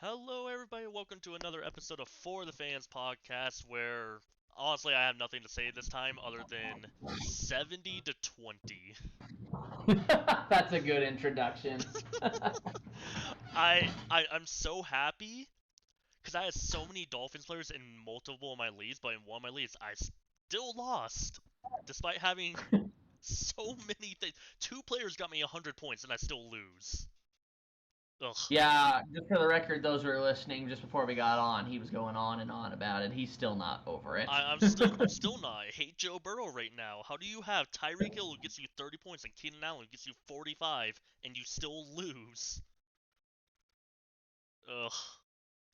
Hello, everybody. Welcome to another episode of For the Fans podcast, where honestly I have nothing to say this time other than 70 to 20. That's a good introduction. I'm so happy because I had so many Dolphins players in multiple of my leagues, but in one of my leagues I still lost, despite having so many things. Two players got me 100 points, and I still lose. Ugh. Yeah, just for the record, those who are listening, just before we got on, he was going on and on about it. He's still not over it. I'm still not. I hate Joe Burrow right now. How do you have Tyreek Hill who gets you 30 points and Keenan Allen who gets you 45 and you still lose? Ugh.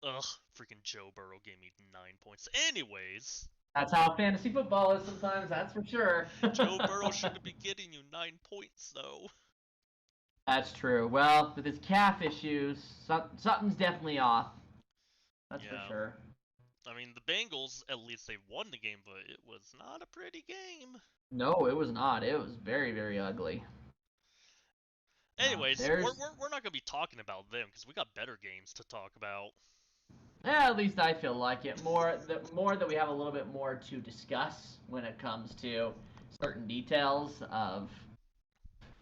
Ugh. Freaking Joe Burrow gave me 9 points. Anyways, That's how fantasy football is sometimes, that's for sure. Joe Burrow shouldn't be getting you 9 points though. That's true. Well, with his calf issues, something's definitely off. That's for Yeah. sure. I mean, the Bengals, at least they won the game, but it was not a pretty game. No, it was not. It was very, very ugly. Anyways, we're, There's, we're, we're not going to be talking about them because we got better games to talk about. yeah, at least I feel like it. More that we have a little bit more to discuss when it comes to certain details of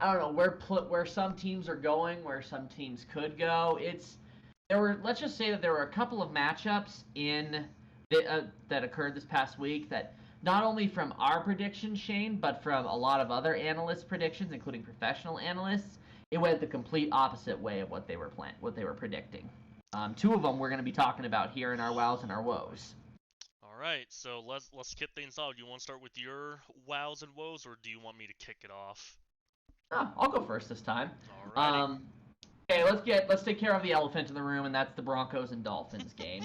I don't know where some teams are going, where some teams could go. Let's just say that there were a couple of matchups that occurred this past week that not only from our predictions, Shane, but from a lot of other analysts' predictions, including professional analysts, it went the complete opposite way of what they were predicting. Two of them we're going to be talking about here in our wows and our woes. All right, so let's kick things off. Do you want to start with your wows and woes, or do you want me to kick it off? Oh, I'll go first this time. Alrighty. Um, okay, let's take care of the elephant in the room, and that's the Broncos and Dolphins game.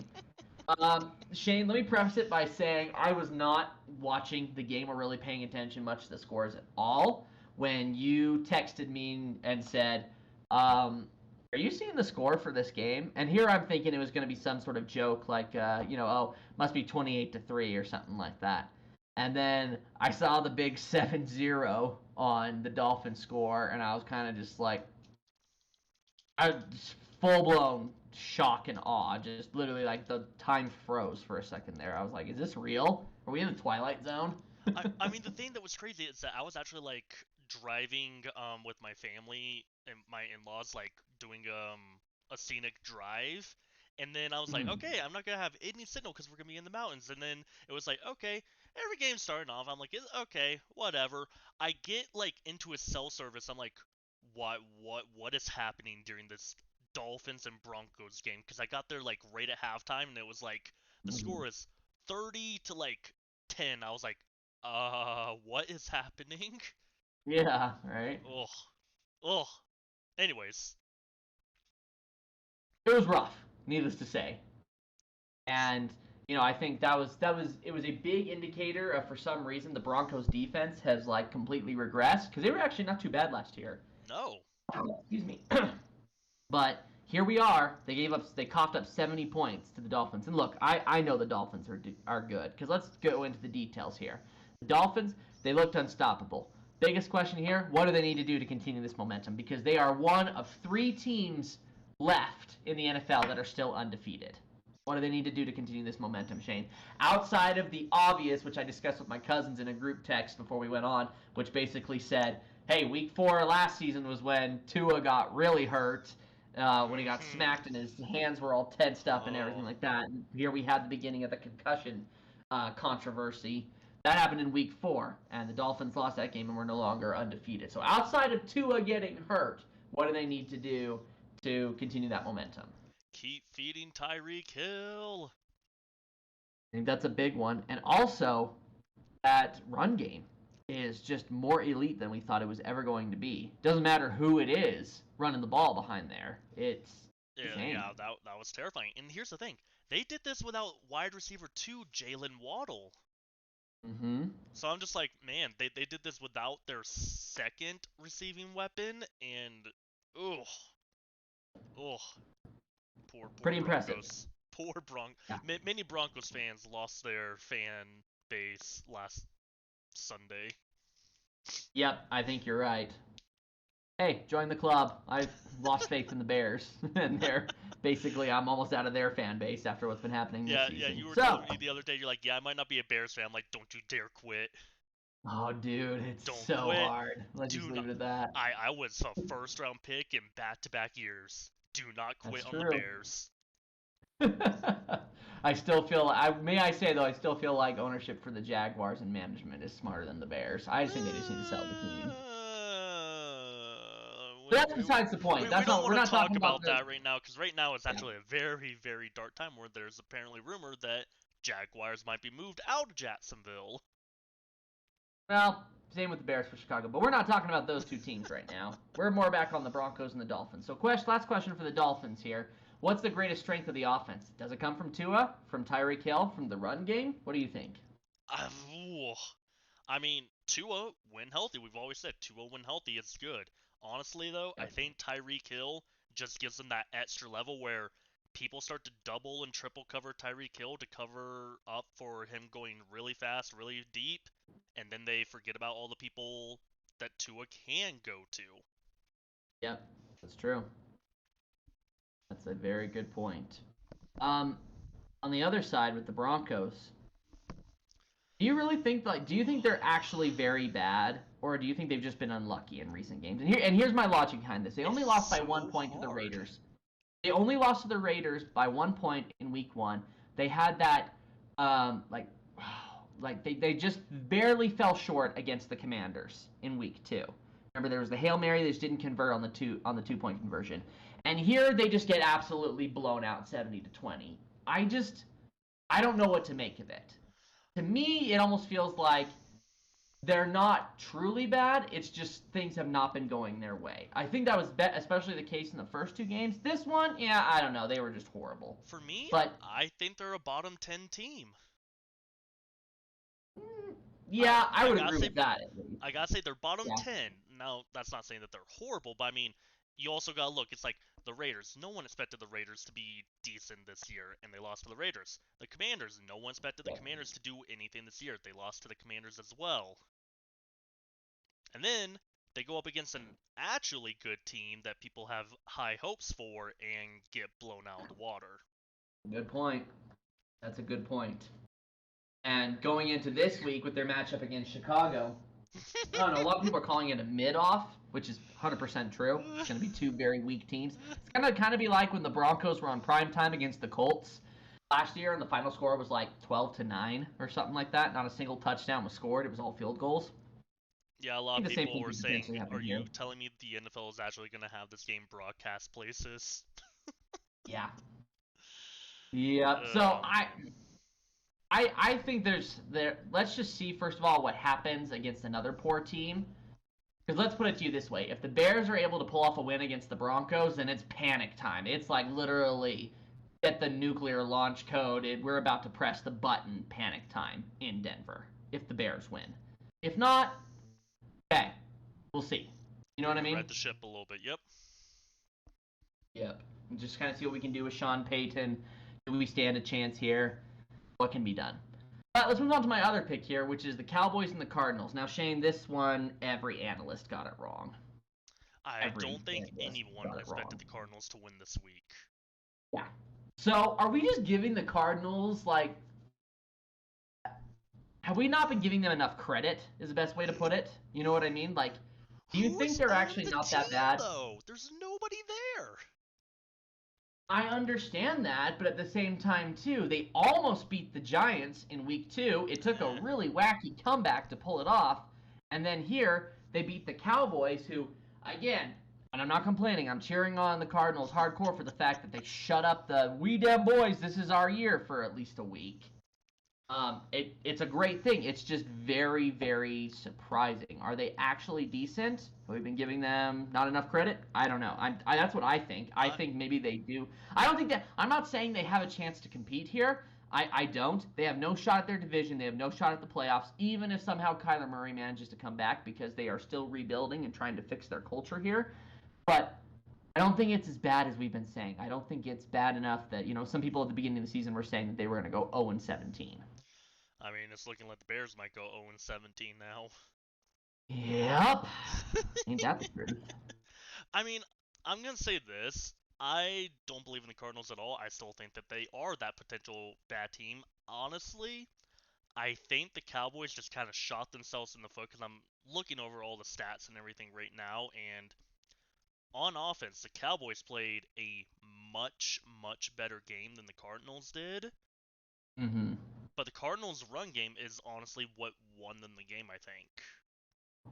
Shane, let me preface it by saying I was not watching the game or really paying attention much to the scores at all when you texted me and said, "Are you seeing the score for this game?" And here I'm thinking it was going to be some sort of joke, like, oh, must be 28-3 or something like that. And then I saw the big 7-0 on the Dolphin score, and I was kind of just like, I just full blown shock and awe. Just literally like the time froze for a second there. I was like, is this real? Are we in the Twilight Zone? I mean, the thing that was crazy is that I was actually like driving with my family and my in-laws, like doing a scenic drive, and then I was like, okay, I'm not gonna have any signal because we're gonna be in the mountains, and then it was like, okay, every game's starting off. I'm like, okay, whatever. I get like into a cell service. I'm like, what is happening during this Dolphins and Broncos game? Because I got there like right at halftime, and it was like the score is 30 to like 10. I was like, what is happening? Yeah, right. Ugh. Ugh. Anyways. It was rough, needless to say. And I think that was it was a big indicator of for some reason the Broncos defense has like completely regressed because they were actually not too bad last year. No. Excuse me. But here we are. They coughed up 70 points to the Dolphins. And look, I know the Dolphins are good because let's go into the details here. The Dolphins, they looked unstoppable. Biggest question here, what do they need to do to continue this momentum? Because they are one of three teams left in the NFL that are still undefeated. What do they need to do to continue this momentum, Shane? Outside of the obvious, which I discussed with my cousins in a group text before we went on, which basically said, hey, week 4 last season was when Tua got really hurt, when he got Mm-hmm. smacked and his hands were all tensed up and everything Oh. like that. And here we had the beginning of the concussion controversy. That happened in week 4, and the Dolphins lost that game and were no longer undefeated. So outside of Tua getting hurt, what do they need to do to continue that momentum? Keep feeding Tyreek Hill. I think that's a big one. And also, that run game is just more elite than we thought it was ever going to be. Doesn't matter who it is running the ball behind there. It's Yeah, insane. yeah, that was terrifying. And here's the thing. They did this without wide receiver 2 Jalen Waddle. Mm-hmm. So I'm just like, man, they did this without their second receiving weapon, and ugh, ugh, poor Pretty impressive. Broncos, poor Yeah. Many Broncos fans lost their fan base last Sunday. Yep, I think you're right. hey, join the club. I've lost faith in the Bears, and I'm almost out of their fan base after what's been happening this Yeah, season. you were So, telling me the other day, you're like, yeah, I might not be a Bears fan. I'm like, don't you dare quit. oh, dude, it's Don't so quit. hard. Let's just Do leave not. it at that. I was a first round pick in back-to-back years. Do not That's quit on the true. Bears. I still feel. I say though, I still feel like ownership for the Jaguars and management is smarter than the Bears. I just think they just need to sell the team. But that's besides the point. We That's don't not. We're want to not talk talking about about the. that right now because right now it's Yeah. actually a very, very dark time where there's apparently rumor that Jaguars might be moved out of Jacksonville. Well, same with the Bears for Chicago, but we're not talking about those two teams right now. We're more back on the Broncos and the Dolphins. So, last question for the Dolphins here. What's the greatest strength of the offense? Does it come from Tua, from Tyreek Hill, from the run game? What do you think? I mean, Tua when healthy. We've always said Tua when healthy is good. Honestly, though, I Yep. think Tyreek Hill just gives them that extra level where people start to double and triple cover Tyreek Hill to cover up for him going really fast, really deep, and then they forget about all the people that Tua can go to. Yep, that's true. That's a very good point. Um, on the other side with the Broncos, do you really think do you think they're actually very bad, or do you think they've just been unlucky in recent games? Here's my logic behind this. They only It's lost by one so point to the hard. Raiders. They only lost to the Raiders by 1 point in Week 1. They had that like they just barely fell short against the Commanders in Week 2. Remember there was the Hail Mary they just didn't convert on the 2 point conversion. And here they just get absolutely blown out 70-20. I don't know what to make of it. To me, it almost feels like they're not truly bad. It's just things have not been going their way. I think that was especially the case in the first two games. This one, yeah, I don't know. They were just horrible. For me, But I think they're a bottom 10 team. yeah, I I would gotta agree say, with that at least. I gotta say they're bottom Yeah. 10. Now, that's not saying that they're horrible, but I mean, you also gotta look. It's like the Raiders. No one expected the Raiders to be decent this year, and they lost to the Raiders. The Commanders. No one expected the Yeah. Commanders to do anything this year. They lost to the Commanders as well. And then they go up against an actually good team that people have high hopes for and get blown out of the water. Good point. That's a good point. And going into this week with their matchup against Chicago, I don't know. A lot of people are calling it a mid-off, which is 100% true. It's going to be two very weak teams. It's going to kind of be like when the Broncos were on prime time against the Colts last year, and the final score was like 12-9 or something like that. Not a single touchdown was scored. It was all field goals. Yeah, a I lot of think the same people thing were could saying, potentially happen are here. you telling me the NFL is actually going to have this game broadcast places? Yeah. Yeah. So I Man. I I think there. Let's just see first of all what happens against another poor team. Because let's put it to you this way: if the Bears are able to pull off a win against the Broncos, then it's panic time. It's like literally get the nuclear launch code. We're about to press the button. Panic time in Denver. If the Bears win, if not, okay, we'll see. You know what I mean? Read the ship a little bit. Yep. Yep. Just kind of see what we can do with Sean Payton. Do we stand a chance here? What can be done? Let's move on to my other pick here, which is the Cowboys and the Cardinals. Now, Shane, this one, every analyst got it wrong. I Every don't think analyst anyone got it expected wrong. the Cardinals to win this week. Yeah. So, are we just giving the Cardinals, like, have we not been giving them enough credit, is the best way to put it? You know what I mean? Like, do you think Who's they're on actually the not that team, bad? though? There's nobody there. I understand that, but at the same time, too, they almost beat the Giants in week 2. It took a really wacky comeback to pull it off. And then here, they beat the Cowboys, who, again, and I'm not complaining, I'm cheering on the Cardinals hardcore for the fact that they shut up the "we dem boys, this is our year" for at least a week. It's a great thing. It's just very, very surprising. Are they actually decent? Have we been giving them not enough credit? I don't know. That's what I think. I think maybe they do. I don't think that. I'm not saying they have a chance to compete here. I don't. They have no shot at their division. They have no shot at the playoffs, even if somehow Kyler Murray manages to come back because they are still rebuilding and trying to fix their culture here. But I don't think it's as bad as we've been saying. I don't think it's bad enough that, some people at the beginning of the season were saying that they were going to go 0-17. I mean, it's looking like the Bears might go 0-17 now. Yep. Ain't that the truth? I mean, I'm gonna say this. I don't believe in the Cardinals at all. I still think that they are that potential bad team. Honestly, I think the Cowboys just kind of shot themselves in the foot because I'm looking over all the stats and everything right now, and on offense, the Cowboys played a much, much better game than the Cardinals did. Hmm. But the Cardinals' run game is honestly what won them the game, I think.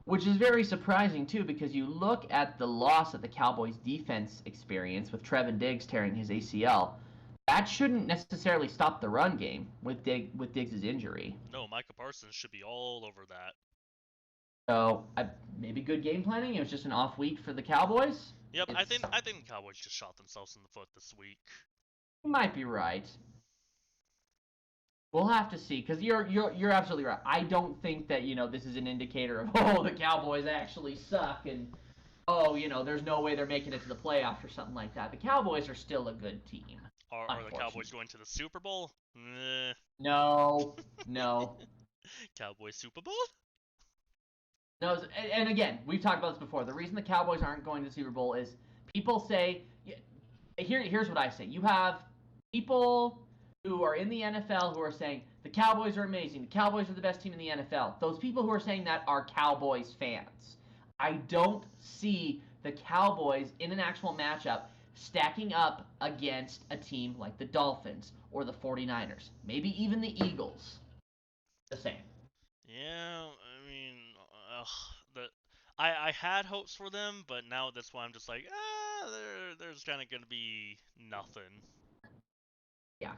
Which is very surprising too, because you look at the loss that the Cowboys defense experienced with Trevin Diggs tearing his ACL. That shouldn't necessarily stop the run game with Diggs' injury. No, Micah Parsons should be all over that. So maybe good game planning. It was just an off week for the Cowboys. Yep, I It's think I think the Cowboys just shot themselves in the foot this week. You might be right. We'll have to see, because you're absolutely right. I don't think that this is an indicator of the Cowboys actually suck and there's no way they're making it to the playoffs or something like that. The Cowboys are still a good team, Are the unfortunately. Cowboys going to the Super Bowl? No, no, Cowboys Super Bowl? no. And again, we've talked about this before. The reason the Cowboys aren't going to the Super Bowl is people say, here's what I say. You have people who are in the NFL who are saying the Cowboys are amazing. The Cowboys are the best team in the NFL. Those people who are saying that are Cowboys fans. I don't see the Cowboys in an actual matchup stacking up against a team like the Dolphins or the 49ers, maybe even the Eagles. The same. Yeah, I mean, ugh, the I had hopes for them, but now at this point I'm just like, there's kind of gonna be nothing. Yeah.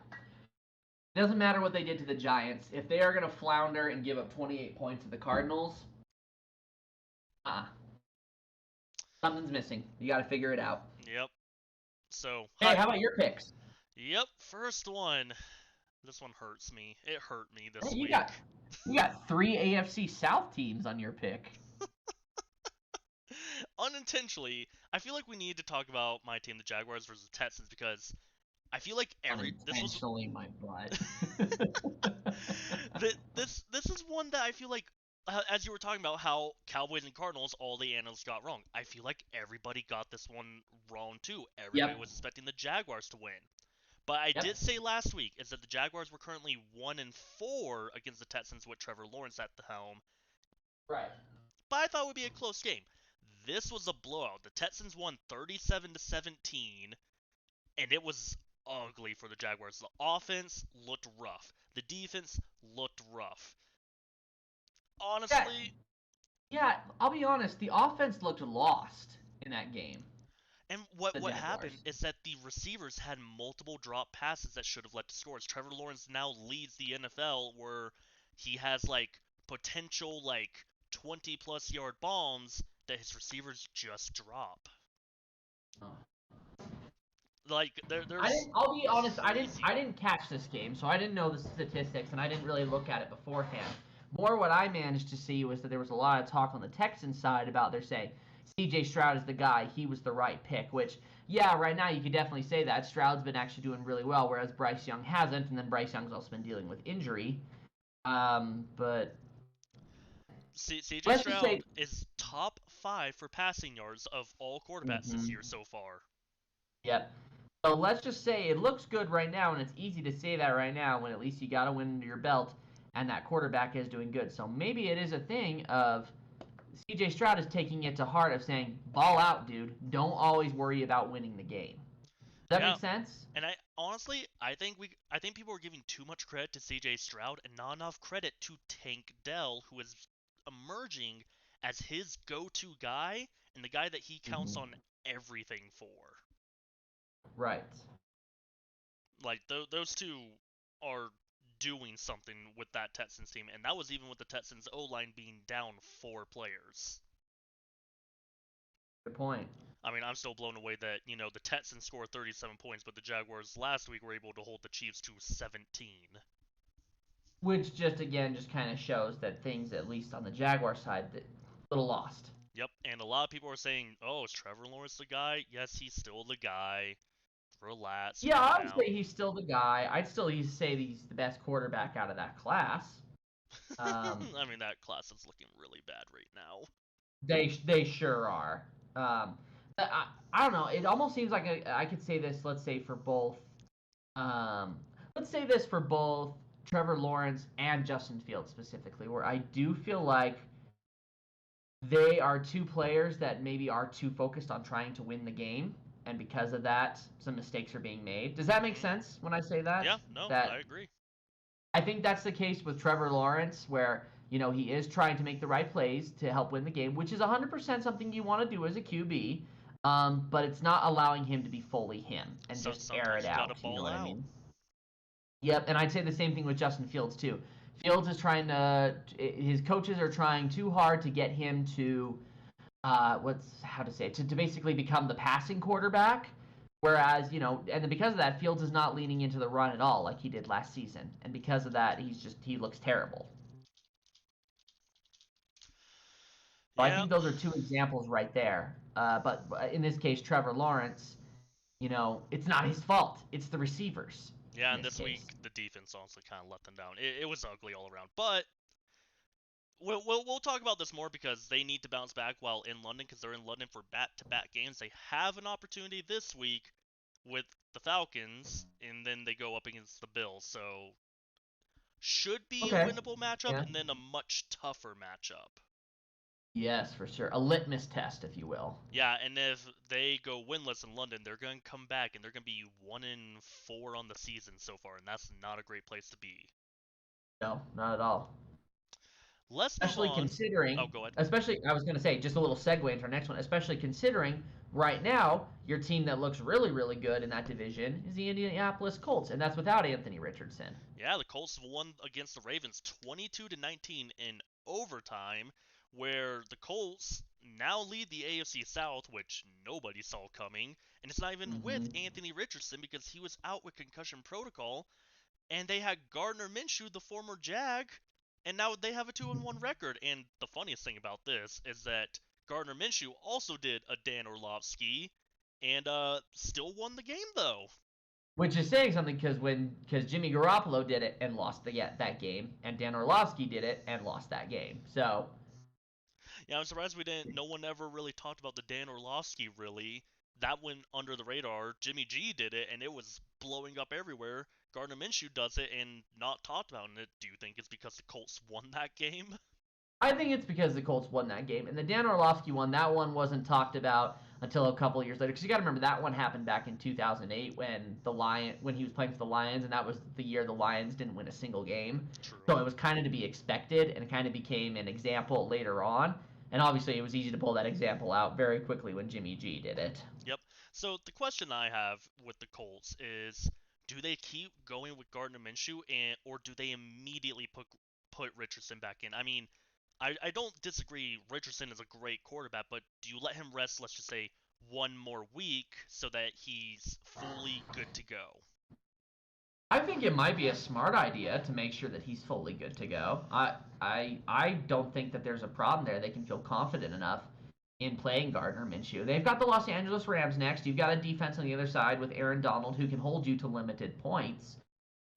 It doesn't matter what they did to the Giants. If they are going to flounder and give up 28 points to the Cardinals, uh, something's missing. You got to figure it out. Yep. So, Hey, how about your picks? Yep, first one. This one hurts me. It hurt me Hey, this you week. got you got 3 AFC South teams on your pick. Unintentionally, I feel like we need to talk about my team, the Jaguars versus the Texans, because I feel like this was Unintentionally, my butt. this is one that I feel like, as you were talking about how Cowboys and Cardinals, all the analysts got wrong. I feel like everybody got this one wrong too. Everybody Yep. was expecting the Jaguars to win. But I Yep. did say last week is that the Jaguars were currently 1-4 against the Texans with Trevor Lawrence at the helm. Right. But I thought it would be a close game. This was a blowout. The Texans won 37-17, and it was ugly for the Jaguars. The offense looked rough. The defense looked rough. Yeah. Honestly, Yeah. I'll be honest. The offense looked lost in that game. and The what Jaguars. happened is that the receivers had multiple drop passes that should have led to scores. Trevor Lawrence now leads the NFL where he has like potential like 20 plus yard bombs that his receivers just drop. Oh. Like I there's didn't. I'll be honest. I didn't. crazy. I didn't catch this game, so I didn't know the statistics, and I didn't really look at it beforehand. More, what I managed to see was that there was a lot of talk on the Texans side about they're saying C.J. Stroud is the guy. He was the right pick. Which, yeah, right now you could definitely say that Stroud's been actually doing really well, whereas Bryce Young hasn't, and then Bryce Young's also been dealing with injury. But CJ let's just say. Stroud is top 5 for passing yards of all quarterbacks this Mhm. year so far. Yep. So let's just say it looks good right now, and it's easy to say that right now when at least you got a win under your belt, and that quarterback is doing good. So maybe it is a thing of CJ Stroud is taking it to heart of saying, ball out, dude. Don't always worry about winning the game. Does that Yeah, make sense? and I think people are giving too much credit to CJ Stroud and not enough credit to Tank Dell, who is emerging as his go-to guy and the guy that he counts Hmm. on everything for. Right. Like those two are doing something with that Texans team, and that was even with the Texans O line being down 4 players. Good point. I mean, I'm still blown away that the Texans scored 37 points, but the Jaguars last week were able to hold the Chiefs to 17. Which just again just kind of shows that things, at least on the Jaguar side, that a little lost. Yep, and a lot of people are saying, "Oh, is Trevor Lawrence the guy?" Yes, he's still the guy. Relax, Yeah, calm I would say down. he's still the guy. I'd still say he's the best quarterback out of that class. Um, I mean, that class is looking really bad right now. they sure are. Um, I don't know. It almost seems like I could say this. Let's say for both. Um, let's say this for both Trevor Lawrence and Justin Fields specifically, where I do feel like they are two players that maybe are too focused on trying to win the game, and because of that, some mistakes are being made. Does that make Hmm. sense when I say that? Yeah, no, I That agree. I think that's the case with Trevor Lawrence, where he is trying to make the right plays to help win the game, which is 100% something you want to do as a QB. But it's not allowing him to be fully him and So just air sometimes it you gotta out. You know ball what I out. mean? Yep, and I'd say the same thing with Justin Fields too. Fields is trying to. His coaches are trying too hard to get him to what's how to say it, to basically become the passing quarterback. Whereas, and then because of that, Fields is not leaning into the run at all like he did last season. And because of that, he looks terrible. So I Yeah, think those are two examples right there. But in this case, Trevor Lawrence, it's not his fault. It's the receivers yeah, in and this this week case. the defense also kind of let them down. It was ugly all around. But we'll talk about this more because they need to bounce back while in London because they're in London for back-to-back games. They have an opportunity this week with the Falcons, and then they go up against the Bills. So should be a Okay. winnable matchup, Yeah. and then a much tougher matchup. Yes, for sure. A litmus test, if you will. Yeah, and if they go winless in London, they're going to come back and they're going to be 1-4 on the season so far, and that's not a great place to be. No, not at all. Let's move Especially on. Oh, considering, go ahead. especially, I was going to say, just a little segue into our next one, especially considering right now your team that looks really, really good in that division is the Indianapolis Colts, and that's without Anthony Richardson. Yeah, the Colts won against the Ravens 22-19 in overtime, where the Colts now lead the AFC South, which nobody saw coming, and it's not even with Hmm. Anthony Richardson because he was out with concussion protocol, and they had Gardner Minshew, the former Jag, and now they have a 2-1 record. And the funniest thing about this is that Gardner Minshew also did a Dan Orlovsky and still won the game though. Which is saying something because Jimmy Garoppolo did it and lost that game, and Dan Orlovsky did it and lost that game. So Yeah, I'm surprised we didn't. No one ever really talked about the Dan Orlovsky. Really, that went under the radar. Jimmy G did it, and it was blowing up everywhere. Gardner Minshew does it and not talked about it. Do you think it's because the Colts won that game? I think it's because the Colts won that game, and the Dan Orlovsky one. That one wasn't talked about until a couple of years later. Because you got to remember that one happened back in 2008 when he was playing for the Lions, and that was the year the Lions didn't win a single game. True. So it was kind of to be expected, and it kind of became an example later on. And obviously, it was easy to pull that example out very quickly when Jimmy G did it. Yep. So the question I have with the Colts is, do they keep going with Gardner Minshew, or do they immediately put Richardson back in? I mean, I don't disagree. Richardson is a great quarterback, but do you let him rest? Let's just say one more week so that he's fully good to go. I think it might be a smart idea to make sure that he's fully good to go. I don't think that there's a problem there. They can feel confident enough in playing Gardner Minshew. They've got the Los Angeles Rams next. You've got a defense on the other side with Aaron Donald who can hold you to limited points.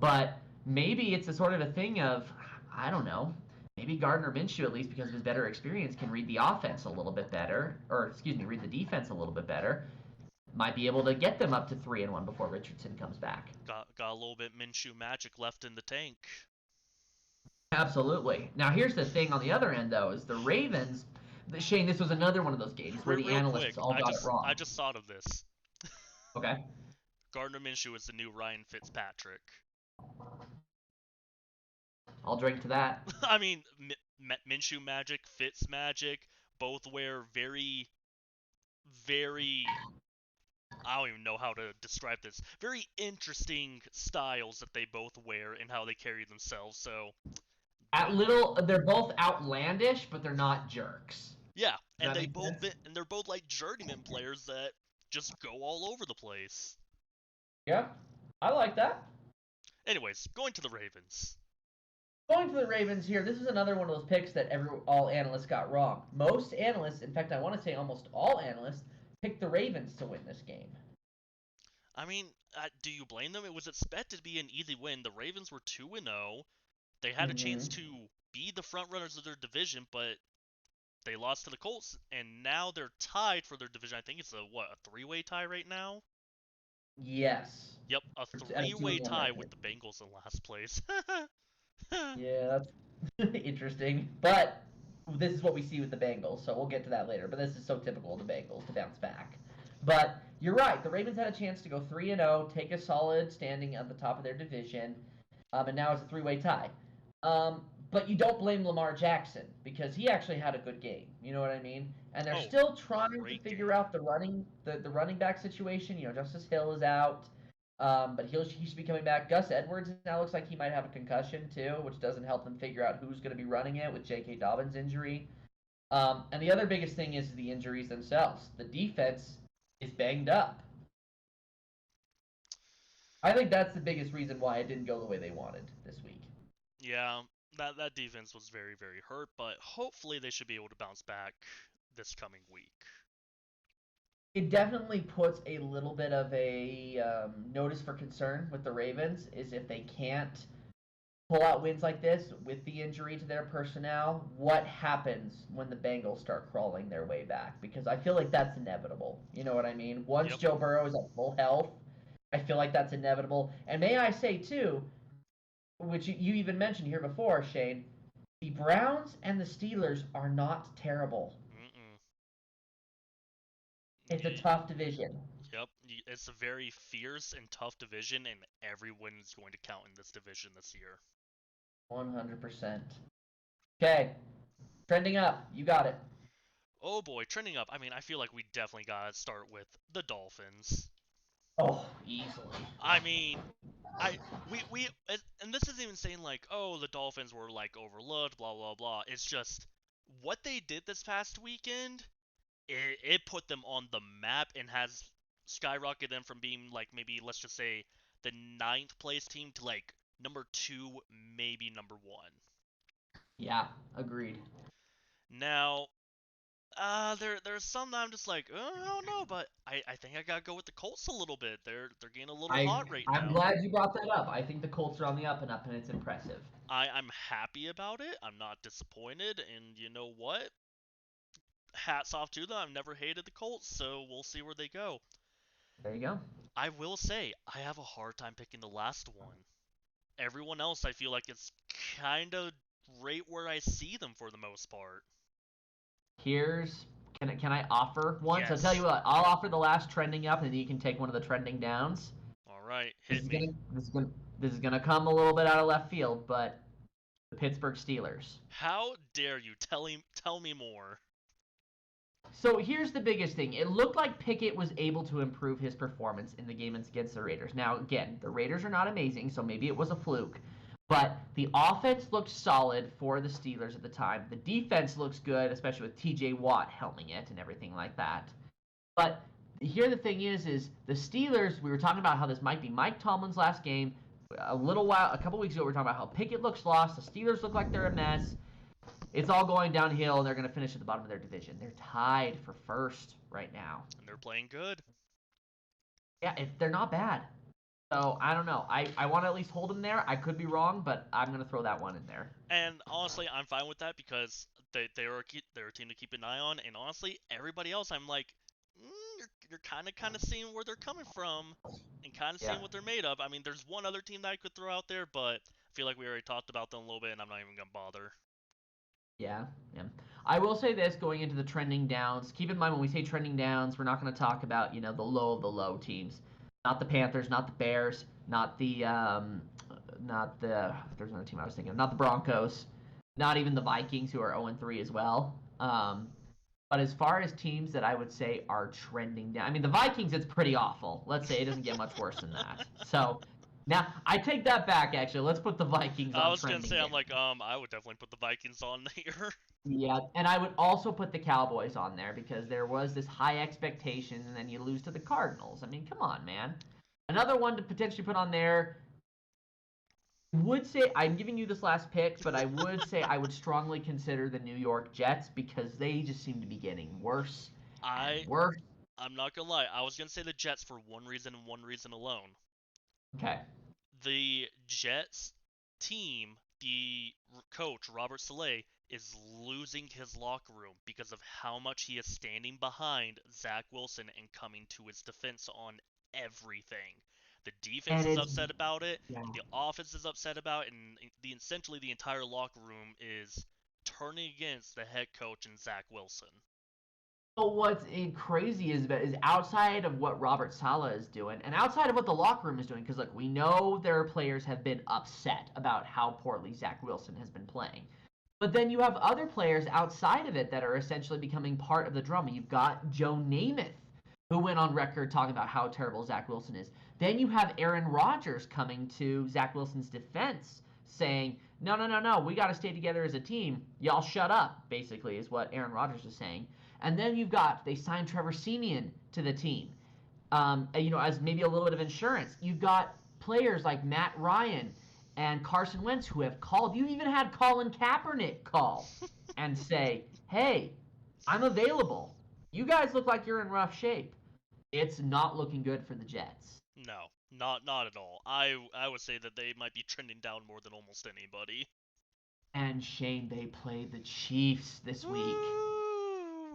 But maybe it's a sort of a thing of I don't know. Maybe Gardner Minshew, at least because of his better experience, can read the offense a little bit better, or excuse me, read the defense a little bit better. Might be able to get them up to 3-1 before Richardson comes back. Got a little bit Minshew magic left in the tank. Absolutely. Now, here's the thing on the other end, though, is the Ravens. Shane, this was another one of those games where the Real quick, analysts all I got it just I wrong. just thought of this. Okay. Gardner Minshew is the new Ryan Fitzpatrick. I'll drink to that. I mean, Minshew magic, Fitz magic, both wear very, very. I don't even know how to describe this. Very interesting styles that they both wear and how they carry themselves. So, They're both outlandish, but they're not jerks. yeah, Does and that make sense? they're both like journeyman players that just go all over the place. Yeah, I like that. Anyways, going to the Ravens. Going to the Ravens here, this is another one of those picks that all analysts got wrong. Most analysts, in fact, I want to say almost all analysts, picked the Ravens to win this game. I mean, do you blame them? It was expected to be an easy win. The Ravens were 2-0. They had a chance Hmm. to be the front runners of their division, but they lost to the Colts, and now they're tied for their division. I think it's a three-way tie right now. Yes. Yep, a At a three-way 2-1 tie with record. the Bengals in last place. Yeah, that's interesting. But this is what we see with the Bengals, so we'll get to that later. But this is so typical of the Bengals to bounce back. But you're right. The Ravens had a chance to go 3-0, take a solid standing at the top of their division, and now it's a three-way tie. Um, but you don't blame Lamar Jackson because he actually had a good game. You know what I mean? And they're Oh, still trying to great figure game. out the running back situation. Justice Hill is out. But he should be coming back. Gus Edwards now looks like he might have a concussion too, which doesn't help them figure out who's going to be running it with J.K. Dobbins' injury. And the other biggest thing is the injuries themselves. The defense is banged up. I think that's the biggest reason why it didn't go the way they wanted this week. Yeah, that defense was very, very hurt, but hopefully they should be able to bounce back this coming week. It definitely puts a little bit of a notice for concern with the Ravens is if they can't pull out wins like this with the injury to their personnel, what happens when the Bengals start crawling their way back? Because I feel like that's inevitable. You know what I mean? Once Yep. Joe Burrow is at full health, I feel like that's inevitable. And may I say, too, which you even mentioned here before, Shane, the Browns and the Steelers are not terrible. Mm-mm. It's a tough division. Yep. It's a very fierce and tough division, and everyone is going to count in this division this year. 100%. Okay, trending up. You got it. Oh boy, trending up. I mean, I feel like we definitely gotta start with the Dolphins. Oh, easily. I mean, and this isn't even saying like, oh, the Dolphins were like overlooked, blah blah blah. It's just what they did this past weekend. It put them on the map and has skyrocketed them from being like maybe let's just say the ninth place team to like number two, maybe number one. Yeah, agreed. Now, there's some that I'm just like, oh, I don't know, but I think I gotta go with the Colts a little bit. They're getting a little I hot right I'm now. glad you brought that up. I think the Colts are on the up and up, and it's impressive. I'm happy about it. I'm not disappointed, and you know what? Hats off to them. I've never hated the Colts, so we'll see where they go. There you go. I will say I have a hard time picking the last one. Everyone else, I feel like it's kind of right where I see them for the most part. Here's can I offer one? So I'll tell you Yes. what, I'll offer the last trending up, and then you can take one of the trending downs. All right, This hit is me. gonna this is gonna this is gonna come a little bit out of left field, but the Pittsburgh Steelers. How dare you tell me more? So here's the biggest thing. It looked like Pickett was able to improve his performance in the game against the Raiders. Now, again, the Raiders are not amazing, so maybe it was a fluke. But the offense looked solid for the Steelers at the time. The defense looks good, especially with TJ Watt helming it and everything like that. But here the thing is the Steelers, we were talking about how this might be Mike Tomlin's last game. A couple weeks ago, we were talking about how Pickett looks lost. The Steelers look like they're a mess. It's all going downhill, and they're going to finish at the bottom of their division. They're tied for first right now. And they're playing good. Yeah, they're not bad. So I don't know. I want to at least hold them there. I could be wrong, but I'm going to throw that one in there. And honestly, I'm fine with that because they're a team to keep an eye on. And honestly, everybody else, I'm like, you're kind of seeing where they're coming from, and kind of Yeah. seeing what they're made of. I mean, there's one other team that I could throw out there, but I feel like we already talked about them a little bit, and I'm not even gonna bother. Yeah. I will say this going into the trending downs. Keep in mind when we say trending downs, we're not going to talk about the low of the low teams, not the Panthers, not the Bears, not the. There's another team I was thinking of, not the Broncos, not even the Vikings who are 0-3 as well. But as far as teams that I would say are trending down, I mean the Vikings, it's pretty awful. Let's say it doesn't get much worse than that. So now I take that back. Actually, let's put the Vikings on I was gonna trending say, down. I'm like, I would definitely put the Vikings on here. Yeah, and I would also put the Cowboys on there because there was this high expectation, and then you lose to the Cardinals. I mean, come on, man. Another one to potentially put on there. Would say I'm giving you this last pick, but I would say I would strongly consider the New York Jets because they just seem to be getting worse and worse. I'm not gonna lie, I was gonna say the Jets for one reason and one reason alone. Okay. The Jets team the coach, Robert Saleh, is losing his locker room because of how much he is standing behind Zach Wilson and coming to his defense on everything. The defense And is it's upset about it. yeah. The offense is upset about it, and essentially the entire locker room is turning against the head coach and Zach Wilson. But what's crazy is outside of what Robert Saleh is doing, and outside of what the locker room is doing, because look, we know their players have been upset about how poorly Zach Wilson has been playing. But then you have other players outside of it that are essentially becoming part of the drama. You've got Joe Namath, who went on record talking about how terrible Zach Wilson is. Then you have Aaron Rodgers coming to Zach Wilson's defense, saying, "No, no, no, no, we got to stay together as a team. Y'all shut up." Basically, is what Aaron Rodgers is saying. And then they signed Trevor Siemian to the team, as maybe a little bit of insurance. You've got players like Matt Ryan and Carson Wentz who have called. You even had Colin Kaepernick call and say, "Hey, I'm available. You guys look like you're in rough shape." It's not looking good for the Jets. No, not at all. I would say that they might be trending down more than almost anybody. And Shane, they played the Chiefs this week.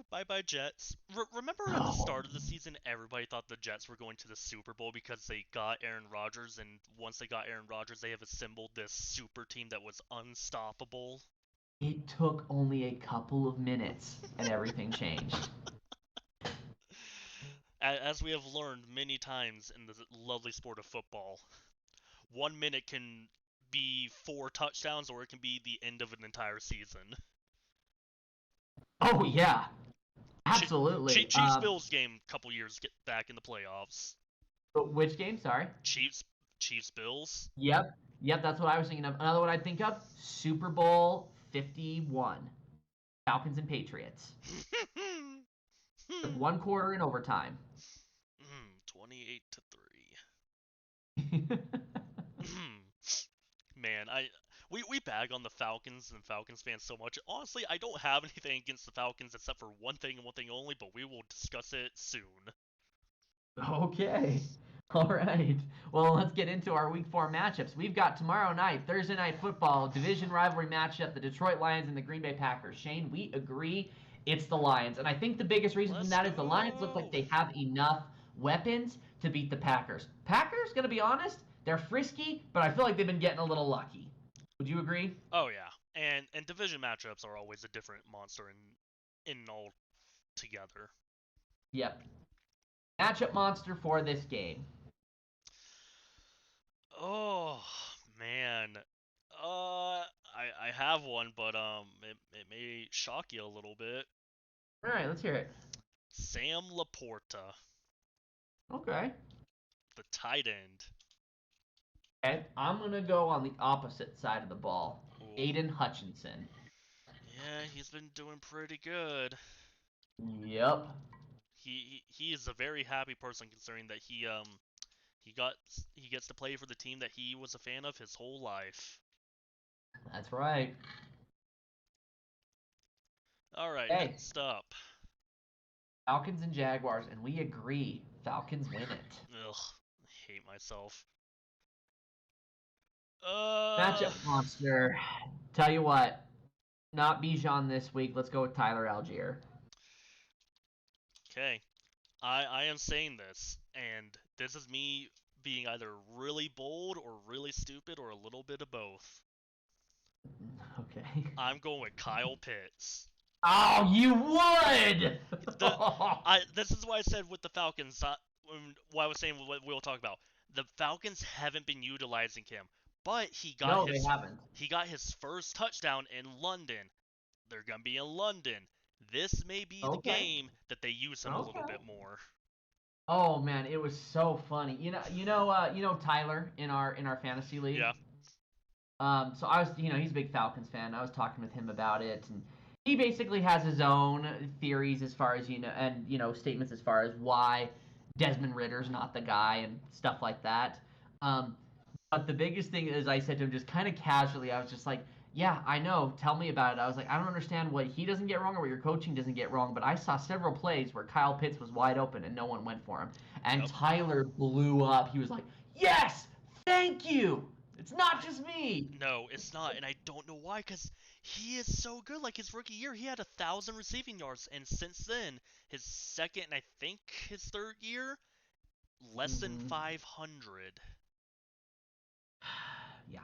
Bye-bye Jets. Remember at the start of the season, everybody thought the Jets were going to the Super Bowl because they got Aaron Rodgers, and once they got Aaron Rodgers, they have assembled this super team that was unstoppable. It took only a couple of minutes, and everything changed. As we have learned many times in the lovely sport of football, 1 minute can be 4 touchdowns, or it can be the end of an entire season. Oh yeah, absolutely. Chiefs Bills game a couple years get back in the playoffs. Which game? Sorry. Chiefs Bills. Yep, that's what I was thinking of. Another one I'd think of: Super Bowl 51, Falcons and Patriots. One quarter in overtime. 28-3. Man, we bag on the Falcons and Falcons fans so much. Honestly, I don't have anything against the Falcons except for one thing and one thing only, but we will discuss it soon. Okay. All right. Well, let's get into our Week 4 matchups. We've got tomorrow night, Thursday Night Football, division rivalry matchup, the Detroit Lions and the Green Bay Packers. Shane, we agree it's the Lions. And I think the biggest reason for that is the Lions look like they have enough weapons to beat the Packers. Packers, going to be honest, they're frisky, but I feel like they've been getting a little lucky. Would you agree? Oh yeah, and division matchups are always a different monster in all together. Yep. Matchup monster for this game. Oh man, I have one, but it may shock you a little bit. All right, let's hear it. Sam Laporta. Okay. The tight end. Okay, I'm going to go on the opposite side of the ball. Ooh. Aiden Hutchinson. Yeah, he's been doing pretty good. Yep. He is a very happy person considering that he gets to play for the team that he was a fan of his whole life. That's right. All right, hey. Next up. Falcons and Jaguars, and we agree. Falcons win it. Ugh, I hate myself. Matchup monster. Tell you what, not Bijan this week. Let's go with Tyler Algier. Okay, I am saying this, and this is me being either really bold or really stupid or a little bit of both. Okay. I'm going with Kyle Pitts. Oh, you would! This is why I said with the Falcons, what I was saying, what we'll talk about. The Falcons haven't been utilizing him, but he got his first touchdown in London. They're going to be in London. This may be the game that they use him a little bit more. Oh man, it was so funny. You know Tyler in our fantasy league. Yeah. So I was, he's a big Falcons fan. I was talking with him about it, and he basically has his own theories as far as and statements as far as why Desmond Ritter's not the guy and stuff like that. But the biggest thing is, I said to him just kind of casually, I was just like, yeah, I know. Tell me about it. I was like, I don't understand what he doesn't get wrong or what your coaching doesn't get wrong, but I saw several plays where Kyle Pitts was wide open and no one went for him. And Tyler blew up. He was like, yes, thank you. It's not just me. No, it's not, and I don't know why. Cause he is so good. Like his rookie year, he had 1,000 receiving yards, and since then, his second and I think his third year, less than Hmm. 500. Yeah.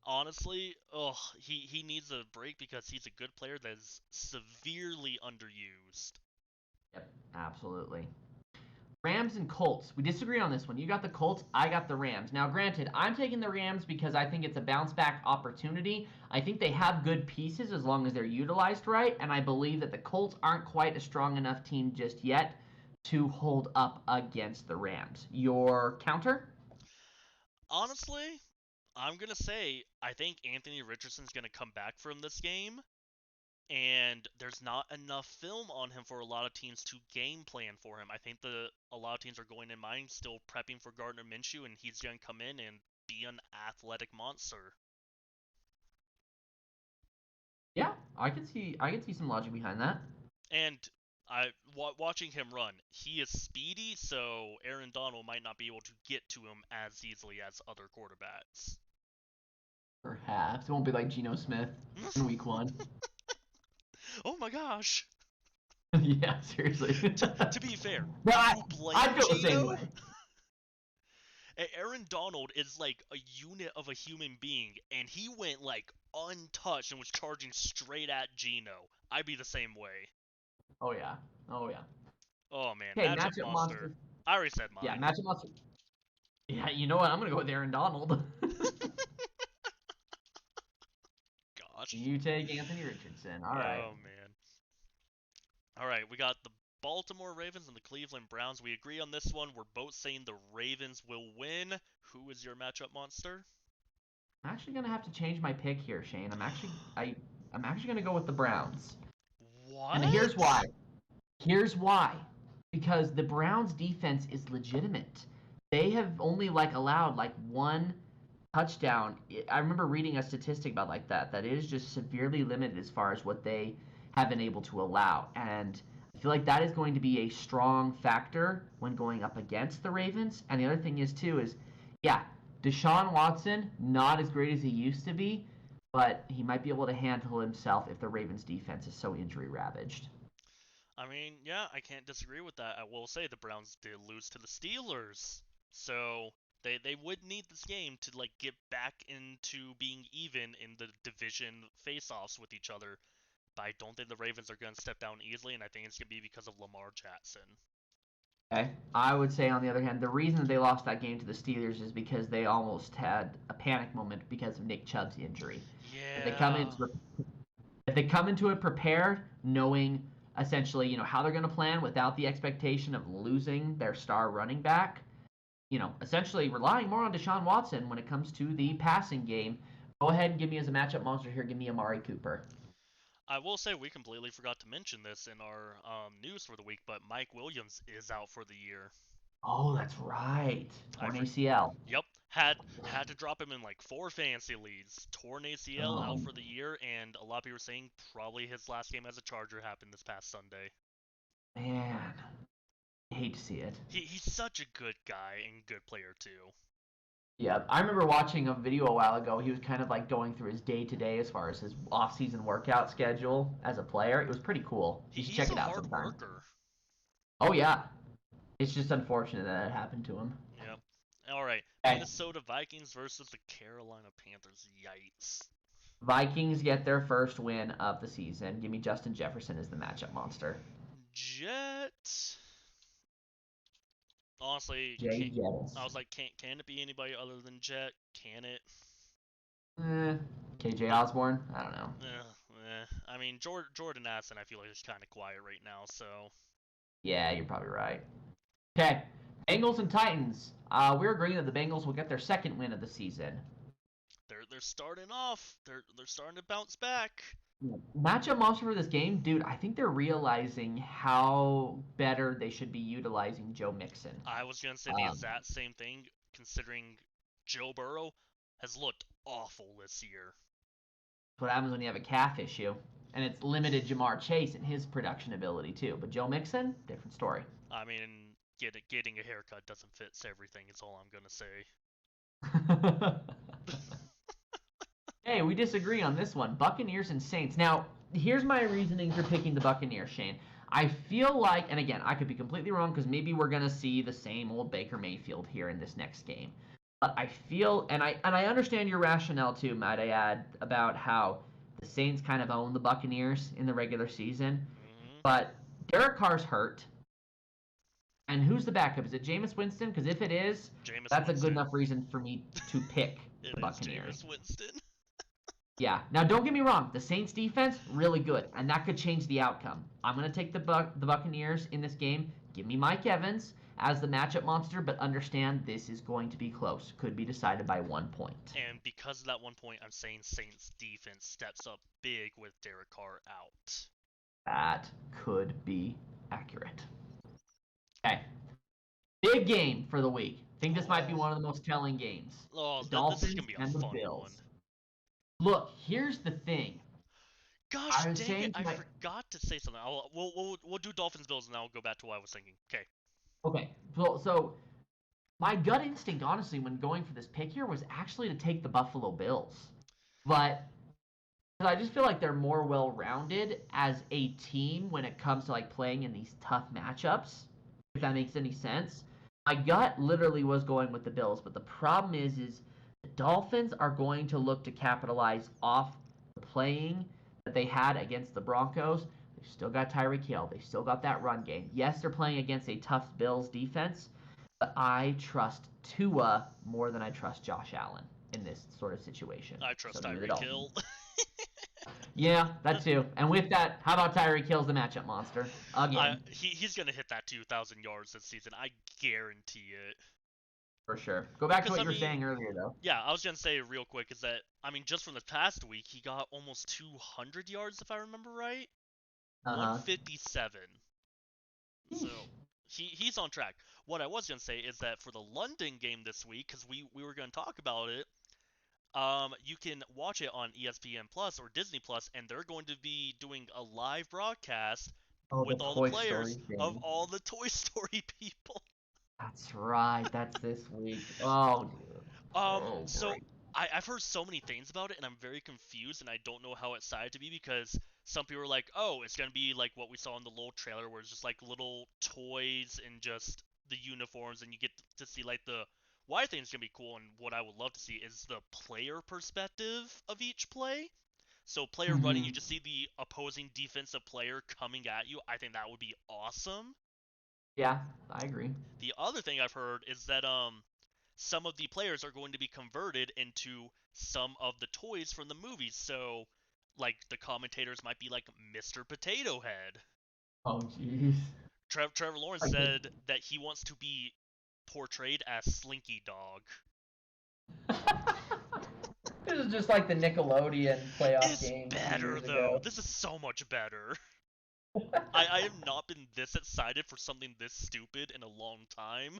Honestly, he needs a break because he's a good player that is severely underused. Yep. Absolutely. Rams and Colts. We disagree on this one. You got the Colts, I got the Rams. Now, granted, I'm taking the Rams because I think it's a bounce back opportunity. I think they have good pieces as long as they're utilized right, and I believe that the Colts aren't quite a strong enough team just yet to hold up against the Rams. Your counter? Honestly, I'm gonna say I think Anthony Richardson's gonna come back from this game, and there's not enough film on him for a lot of teams to game plan for him. I think a lot of teams are going in mind still prepping for Gardner Minshew, and he's gonna come in and be an athletic monster. Yeah, I can see some logic behind that. And watching him run, he is speedy, so Aaron Donald might not be able to get to him as easily as other quarterbacks. Perhaps. It won't be like Geno Smith in week one. Oh my gosh! Yeah, seriously. To be fair, But do I, you I'd blame feel the same Geno? way. Aaron Donald is like a unit of a human being, and he went like untouched and was charging straight at Geno. I'd be the same way. Oh yeah. Oh yeah. Oh man, Okay, matchup matchup monster. monster. I already said Yeah, mine. matchup monster. Yeah, you know what? I'm gonna go with Aaron Donald. Gosh. You take Anthony Richardson. All right. Oh man. All right, we got the Baltimore Ravens and the Cleveland Browns. We agree on this one. We're both saying the Ravens will win. Who is your matchup monster? I'm actually gonna have to change my pick here, Shane. I'm actually gonna go with the Browns. And here's What? why. Here's why. Because the Browns defense is legitimate. They have only allowed one touchdown. I remember reading a statistic about that it is just severely limited as far as what they have been able to allow. And I feel like that is going to be a strong factor when going up against the Ravens. And the other thing is too is yeah, Deshaun Watson not as great as he used to be, but he might be able to handle himself if the Ravens defense is so injury ravaged. I mean, yeah, I can't disagree with that. I will say the Browns did lose to the Steelers. So they would need this game to like get back into being even in the division face-offs with each other. But I don't think the Ravens are going to step down easily, and I think it's going to be because of Lamar Jackson. Okay. I would say, on the other hand, the reason they lost that game to the Steelers is because they almost had a panic moment because of Nick Chubb's injury. If they come Yeah. into if they come into it prepared, knowing essentially how they're going to plan without the expectation of losing their star running back, essentially relying more on Deshaun Watson when it comes to the passing game. Go ahead and give me as a matchup monster here. Give me Amari Cooper. I will say we completely forgot to mention this in our news for the week, but Mike Williams is out for the year. Oh, that's right. I Torn for ACL. Yep, had to drop him in like 4 fantasy leagues. Torn ACL out Um, for the year, and a lot of people are saying probably his last game as a Charger happened this past Sunday. man, I hate to see it. He's such a good guy and good player too. Yeah, I remember watching a video a while ago. He was kind of going through his day to day as far as his off season workout schedule as a player. It was pretty cool. You should He's check a it out hard sometime. worker. Oh yeah, it's just unfortunate that it happened to him. Yep. All right, Okay, Minnesota Vikings versus the Carolina Panthers. Yikes. Vikings get their first win of the season. Give me Justin Jefferson as the matchup monster. Jet. Honestly, Jay can't. I Jettis. was like, can it be anybody other than Jet? Can it? Eh, KJ The Osborne. I don't know. I mean, Jordan Addison, I feel like is kind of quiet right now. So Yeah, you're probably right. Okay, Bengals and Titans. We're agreeing that the Bengals will get their second win of the season. they're starting off. They're starting to bounce back. Matchup monster for this game, dude. I think they're realizing how better they should be utilizing Joe Mixon. I was gonna say the Um, exact same thing, considering Joe Burrow has looked awful this year. what happens when you have a calf issue, and it's limited Jamar Chase and his production ability too. But Joe Mixon, different story. I mean, getting a haircut doesn't fix everything. Is all I'm gonna say. Hey, we disagree on this one. Buccaneers and Saints. Now, here's my reasoning for picking the Buccaneers, Shane. I feel like, and again, I could be completely wrong because maybe we're gonna see the same old Baker Mayfield here in this next game. But I feel, and I understand your rationale too, might I add, about how the Saints kind of own the Buccaneers in the regular season. Hmm. But Derek Carr's hurt, and who's the backup? Is it Jameis Winston? Because if it is, Jameis that's a good Winston. enough reason for me to pick It the is Buccaneers. Jameis Winston. Yeah. Now, don't get me wrong. The Saints defense really good, and that could change the outcome. I'm gonna take the Buccaneers in this game. Give me Mike Evans as the matchup monster, but understand this is going to be close. Could be decided by 1 point. And because of that 1 point, I'm saying Saints defense steps up big with Derek Carr out. That could be accurate. Okay. Big game for the week. I think this might be one of the most telling games. Oh, The this is Dolphins gonna be a and the fun Bills. one. Look, here's the thing. Gosh I was dang it! saying to I my forgot to say something. We'll do Dolphins Bills and then I'll go back to what I was thinking. Okay. okay, so my gut instinct, honestly, when going for this pick here, was actually to take the Buffalo Bills, but I just feel like they're more well-rounded as a team when it comes to like playing in these tough matchups. If that makes any sense, my gut literally was going with the Bills, but the problem is the Dolphins are going to look to capitalize off the playing that they had against the Broncos. They've still got Tyreek Hill. They still got that run game. Yes, they're playing against a tough Bills defense, but I trust Tua more than I trust Josh Allen in this sort of situation. I trust So give me the Tyreek Dolphins. Hill. Yeah, that too. And with that, how about Tyreek Hill's the matchup monster again? He's gonna hit that 2,000 yards this season. I guarantee it. For sure. Go back to Because what I you were mean, saying earlier, though. yeah, I was gonna say real quick is that I mean just from the past week he got almost 200 yards if I remember right. Uh huh. 157. So he's on track. What I was gonna say is that for the London game this week, because we were gonna talk about it, you can watch it on ESPN Plus or Disney Plus, and they're going to be doing a live broadcast Oh, the with all the Toy Story players of thing. all the Toy Story people. That's right. That's this week. Oh, dude. Oh, So great. I've heard so many things about it, and I'm very confused, and I don't know how excited to be because some people are like, "Oh, it's gonna be like what we saw in the little trailer, where it's just like little toys and just the uniforms, and you get to see like the." What I think is gonna be cool, and what I would love to see is the player perspective of each play. So player running, you Mm-hmm. just see the opposing defensive player coming at you. I think that would be awesome. Yeah, I agree. The other thing I've heard is that some of the players are going to be converted into some of the toys from the movies. So like the commentators might be like Mr. Potato Head. Oh, jeez. Trevor Lawrence Like said that he wants to be portrayed as Slinky Dog. this is just like the Nickelodeon playoff It's game 2 years better though. ago. This is so much better. I have not been this excited for something this stupid in a long time.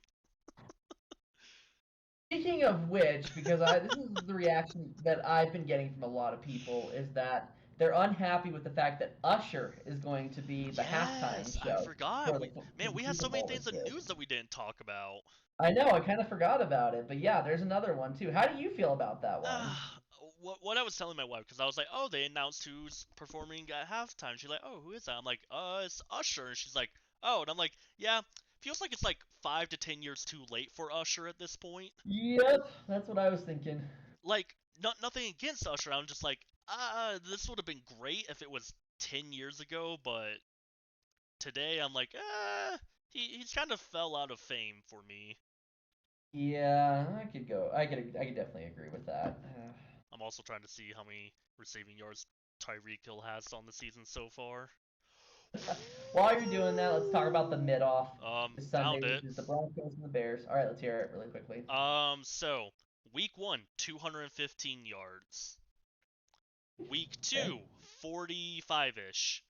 Speaking of which, because this is the reaction that I've been getting from a lot of people, is that they're unhappy with the fact that Usher is going to be the halftime Yes, I show forgot. for Man, the we had Super so many Bowl things this in year. news that we didn't talk about. I know, I kind of forgot about it, but yeah, there's another one too. How do you feel about that one? What I was telling my wife, because I was like, oh, they announced who's performing at halftime. She's like, oh, who is that? I'm like, it's Usher. And she's like, oh, and I'm like, yeah, feels like it's like 5 to 10 years too late for Usher at this point. Yep, that's what I was thinking. Like, nothing against Usher. I'm just like, this would have been great if it was 10 years ago, but today I'm like, he's kind of fell out of fame for me. Yeah, I could definitely agree with that. I'm also trying to see how many receiving yards Tyreek Hill has on the season so far. While you're doing that, let's talk about the mid-off this Sunday, Found which it. is the Broncos and the Bears. All right, let's hear it really quickly. So week one, 215 yards. Week Okay. two, 45 ish.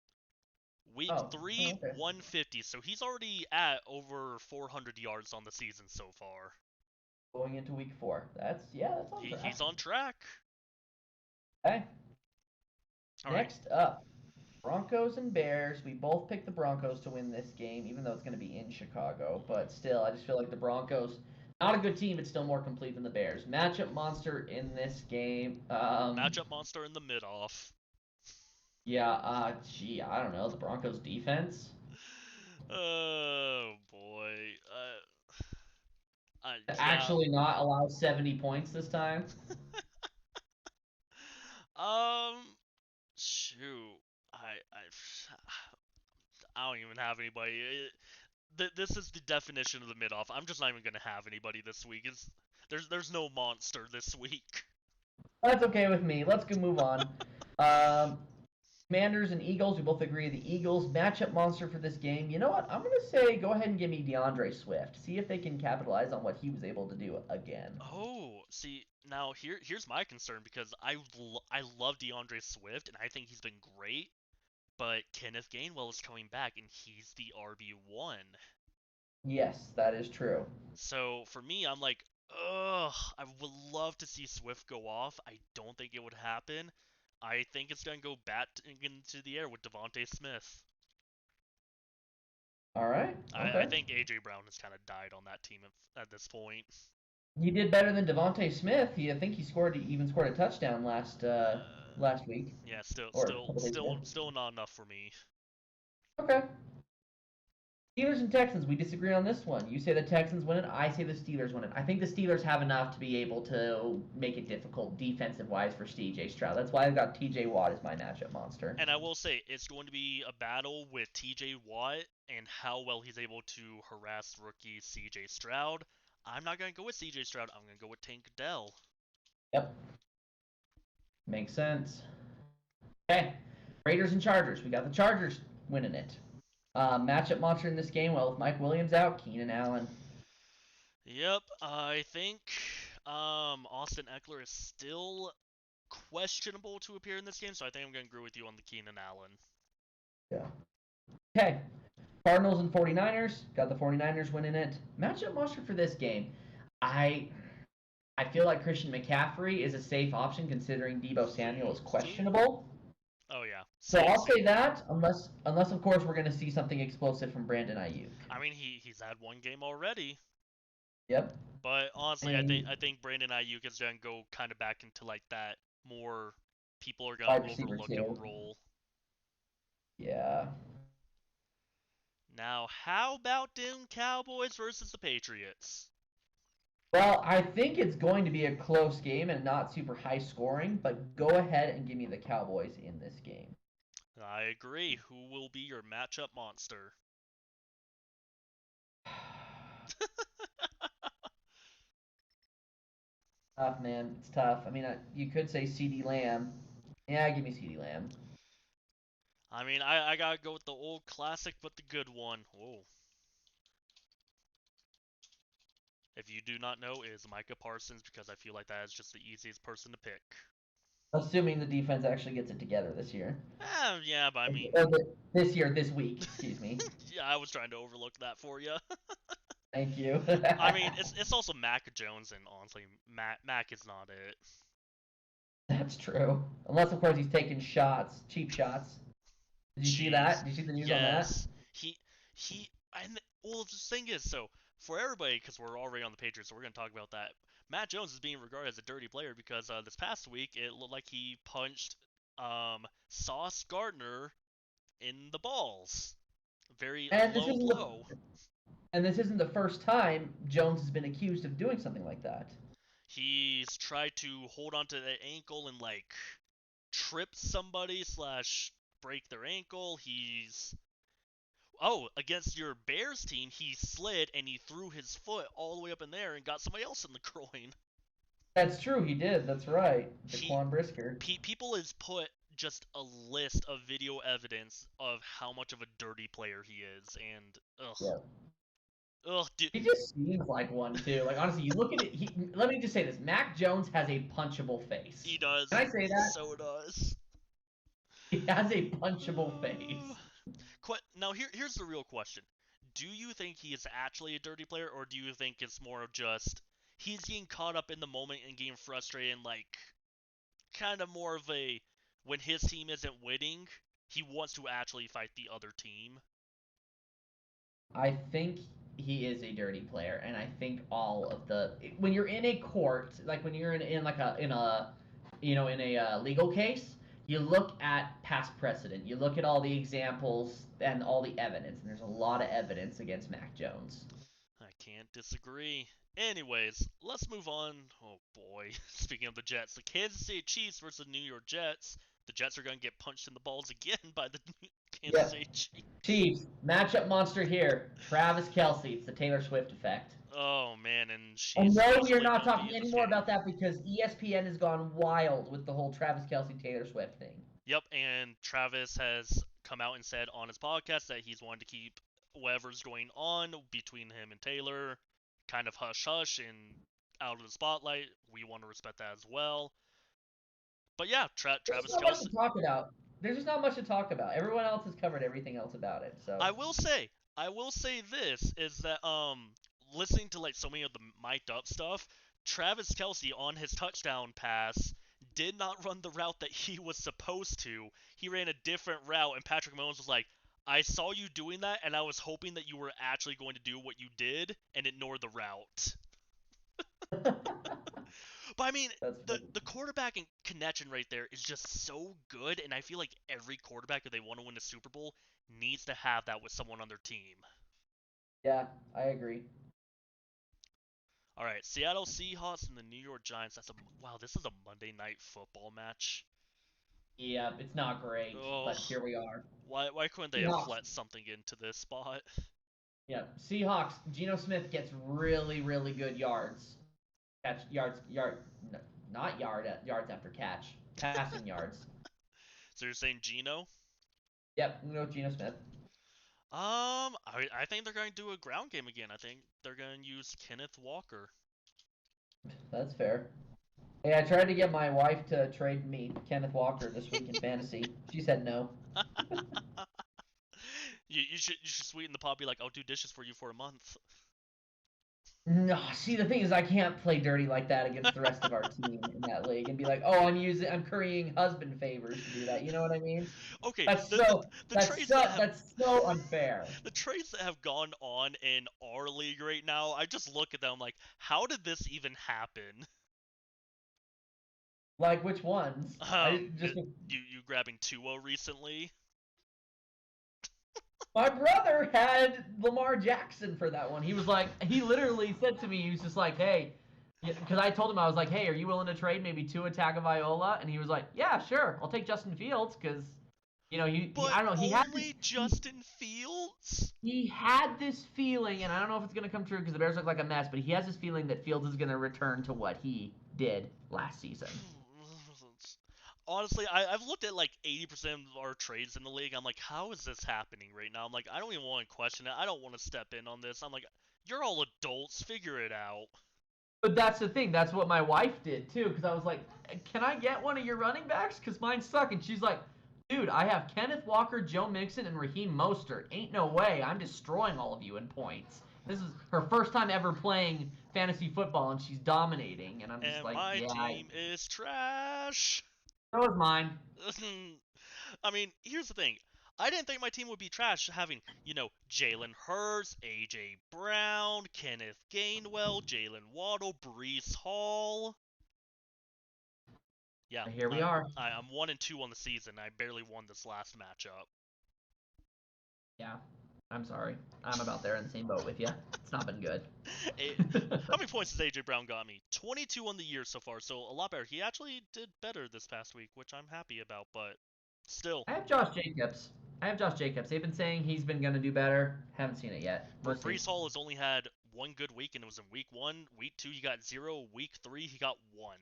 Week Oh, three, okay. 150. So he's already at over 400 yards on the season so far. Going into week 4. That's on He's track. on track. Okay. All right. Next up, Broncos and Bears. We both picked the Broncos to win this game, even though it's going to be in Chicago. But still, I just feel like the Broncos Not a good team, but still more complete than the Bears. Matchup monster in this game. Matchup monster in the mid-off. Yeah, gee, I don't know. The Broncos defense. Oh boy. Yeah. Actually not allow 70 points this time. Um. Shoot. I don't even have anybody. This is the definition of the mid-off. I'm just not even gonna have anybody this week. There's no monster this week. That's okay with me. Let's go move on. Um, Commanders and Eagles. We both agree the Eagles matchup monster for this game. You know what? I'm gonna say go ahead and give me DeAndre Swift. See if they can capitalize on what he was able to do again. Oh, see, now here's my concern because I love DeAndre Swift and I think he's been great, but Kenneth Gainwell is coming back and he's the RB1. Yes, that is true. So for me, I'm like, ugh, I would love to see Swift go off. I don't think it would happen. I think it's gonna go bat into the air with Devontae Smith. All right. I Okay. think AJ Brown has kind of died on that team at this point. He did better than Devontae Smith. I think he even scored a touchdown last week Yeah, still, or a still, couple days still, ago. still not enough for me. Okay. Steelers and Texans, we disagree on this one. You say the Texans win it. I say the Steelers win it. I think the Steelers have enough to be able to make it difficult defensive-wise for C.J. Stroud. That's why I've got T.J. Watt as my matchup monster. And I will say, it's going to be a battle with TJ Watt and how well he's able to harass rookie CJ Stroud. I'm not going to go with CJ Stroud. I'm going to go with Tank Dell. Yep. Makes sense. Okay. Raiders and Chargers. We got the Chargers winning it. Matchup monster in this game, well, with Mike Williams out, Keenan Allen. Yep, I think Austin Eckler is still questionable to appear in this game, so I think I'm going to agree with you on the Keenan Allen. Yeah. Okay. Cardinals and 49ers. Got the 49ers winning it. Matchup monster for this game. I feel like Christian McCaffrey is a safe option considering Deebo Samuel is questionable. Oh yeah. So I'll say that unless of course we're going to see something explosive from Brandon Ayuk. I mean he's had one game already. Yep. But honestly, And I think Brandon Ayuk is gonna go kind of back into like that more people are gonna wide receiver overlook him too. role. Yeah. Now, how about them Cowboys versus the Patriots? Well, I think it's going to be a close game and not super high scoring, but go ahead and give me the Cowboys in this game. I agree. Who will be your matchup monster? Tough, man. It's tough. I mean, you could say CeeDee Lamb. Yeah, give me CeeDee Lamb. I mean, I gotta go with the old classic, but the good one. Whoa. If you do not know, it is Micah Parsons because I feel like that is just the easiest person to pick. Assuming the defense actually gets it together this year. Yeah, but I mean, This week, excuse me. yeah, I was trying to overlook that for you. Thank you. I mean, it's also Mac Jones, and honestly, Mac is not it. That's true. Unless, of course, he's taking shots, cheap shots. Did you see that? Did you see the news on that? Yes, he. And well, the thing is, so for everybody, because we're already on the Patriots, so we're gonna talk about that. Matt Jones is being regarded as a dirty player because this past week it looked like he punched Sauce Gardner in the balls. Very And low blow. this isn't the first time Jones has been accused of doing something like that. He's tried to hold onto the ankle and like trip somebody slash break their ankle. Against your Bears team, he slid and he threw his foot all the way up in there and got somebody else in the groin. That's true. He did. That's right. He Jaquan Brisker. People has put just a list of video evidence of how much of a dirty player he is, and Yeah. dude. He just seems like one too. Like honestly, you look at it. Let me just say this: Mac Jones has a punchable face. He does. Can I say that? So does. He has a punchable face. Now here's the real question: do you think he is actually a dirty player, or do you think it's more of just he's getting caught up in the moment and getting frustrated and like kind of more of a when his team isn't winning, he wants to actually fight the other team? I think he is a dirty player, and I think all of the when you're in a court, like when you're in like a in a in a legal case, you look at past precedent, you look at all the examples and all the evidence, and there's a lot of evidence against Mac Jones. I can't disagree. Anyways, let's move on. Oh boy. Speaking of the Jets, the Kansas City Chiefs versus the New York Jets. The Jets are going to get punched in the balls again by the Kansas Yep. City Chiefs. Chiefs matchup monster here. Travis Kelsey. It's the Taylor Swift effect. Oh man, and And she's no, we are recently not going to be talking in this anymore game. about that because ESPN has gone wild with the whole Travis Kelsey Taylor Swift thing. Yep, and Travis has come out and said on his podcast that he's wanted to keep whatever's going on between him and Taylor kind of hush hush and out of the spotlight. We want to respect that as well. But yeah, There's just Travis not much Kelsey. to talk about. There's just not much to talk about. Everyone else has covered everything else about it. So I will say, this is that listening to like so many of the mic'd up stuff, Travis Kelsey on his touchdown pass did not run the route that he was supposed to. He ran a different route, and Patrick Mahomes was like, "I saw you doing that, and I was hoping that you were actually going to do what you did and ignore the route." But I mean, that's funny. the quarterbacking connection right there is just so good, and I feel like every quarterback, if they want to win a Super Bowl, needs to have that with someone on their team. Yeah, I agree. All right, Seattle Seahawks and the New York Giants. That's a wow. This is a Monday Night Football match. Yeah, it's not great, Oh, but here we are. why couldn't they have Seahawks. let something into this spot? Yeah, Seahawks. Geno Smith gets really, really good yards. Catch yards, not yards after catch. Passing yards. So you're saying Geno? Yep, I'm gonna go with Geno Smith. I think they're going to do a ground game again. I think they're going to use Kenneth Walker. That's fair. Hey, I tried to get my wife to trade me Kenneth Walker this week in fantasy. She said no. You should sweeten the pot. Be like, I'll do dishes for you for a month. No, see the thing is I can't play dirty like that against the rest of our team in that league and be like, oh, I'm currying husband favors to do that. You know what I mean? Okay, That's the the, so the trades that have that's so unfair. the trades that have gone on in our league right now, I just look at them like, how did this even happen? Like which ones? I just You grabbing Tua recently? My brother had Lamar Jackson for that one. He was like, he literally said to me, he was just like, hey, because I told him, I was like, hey, are you willing to trade maybe Tua Tagovailoa? And he was like, yeah, sure, I'll take Justin Fields because, But I don't know, only Justin Fields? he had this feeling, and I don't know if it's gonna come true because the Bears look like a mess, but he has this feeling that Fields is gonna return to what he did last season. Honestly, I've looked at like 80% of our trades in the league. I'm like, how is this happening right now? I'm like, I don't even want to question it. I don't want to step in on this. I'm like, you're all adults. Figure it out. But that's the thing. That's what my wife did too. Because I was like, "Can I get one of your running backs? Because mine suck." And she's like, "Dude, I have Kenneth Walker, Joe Mixon, and Raheem Mostert. Ain't no way. I'm destroying all of you in points." This is her first time ever playing fantasy football, and she's dominating. And I'm just And like, my "Yeah, team is trash. that was mine." I mean, here's the thing. I didn't think my team would be trash having, Jalen Hurts, AJ Brown, Kenneth Gainwell, Jalen Waddle, Brees Hall. Yeah, Here we are. I'm 1-2 on the season. I barely won this last matchup. Yeah, I'm sorry. I'm about there in the same boat with you. It's not been good. How many points has AJ Brown got me? 22 on the year so far, so a lot better. He actually did better this past week, which I'm happy about, but still. I have Josh Jacobs. They've been saying he's been gonna do better. Haven't seen it yet. We'll see. Brees Hall has only had one good week, and it was in week 1. Week 2, he got 0. Week 3, he got 1.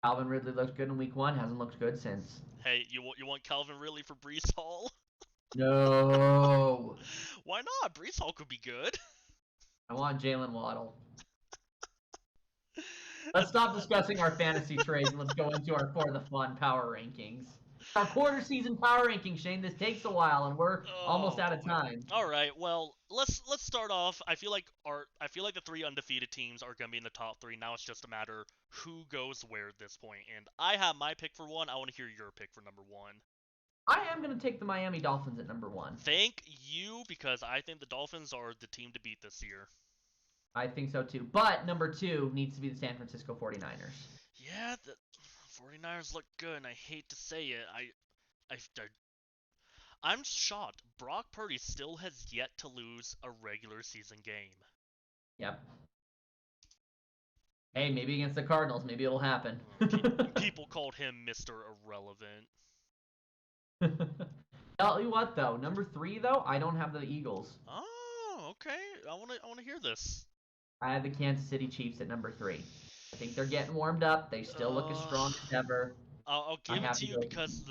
Calvin Ridley looked good in week 1. Hasn't looked good since. Hey, you want Calvin Ridley for Brees Hall? No. Why not? Brees Hall could be good. I want Jalen Waddle. Let's stop discussing our fantasy trades and let's go into our for the fun power rankings. Our quarter season power rankings, Shane. This takes a while, and we're almost out of time. All right. Well, let's start off. I feel like the 3 undefeated teams are gonna be in the top 3. Now it's just a matter who goes where at this point. And I have my pick for 1. I want to hear your pick for number 1. I am going to take the Miami Dolphins at number 1. Thank you, because I think the Dolphins are the team to beat this year. I think so too. But number 2 needs to be the San Francisco 49ers. Yeah, the 49ers look good, and I hate to say it. I'm shocked. Brock Purdy still has yet to lose a regular season game. Yep. Hey, maybe against the Cardinals, maybe it'll happen. People called him Mr. Irrelevant. Tell you what, though, number 3, though, I don't have the Eagles. Oh, okay. I want to hear this. I have the Kansas City Chiefs at number 3. I think they're getting warmed up. They still look as strong as ever. I'll give it to you go. because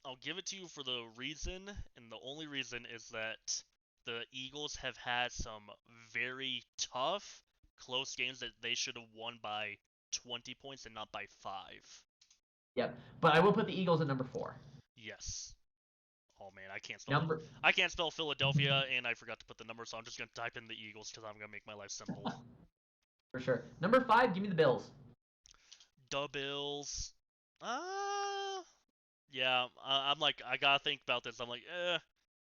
I'll give it to you for the reason, and the only reason is that the Eagles have had some very tough, close games that they should have won by 20 points and not by 5. Yep, but I will put the Eagles at number 4. Yes. Oh man, I can't spell Philadelphia, and I forgot to put the number, so I'm just gonna type in the Eagles because I'm gonna make my life simple. For sure. Number 5, give me the Bills. The Bills. Yeah. I'm like, I gotta think about this. I'm like,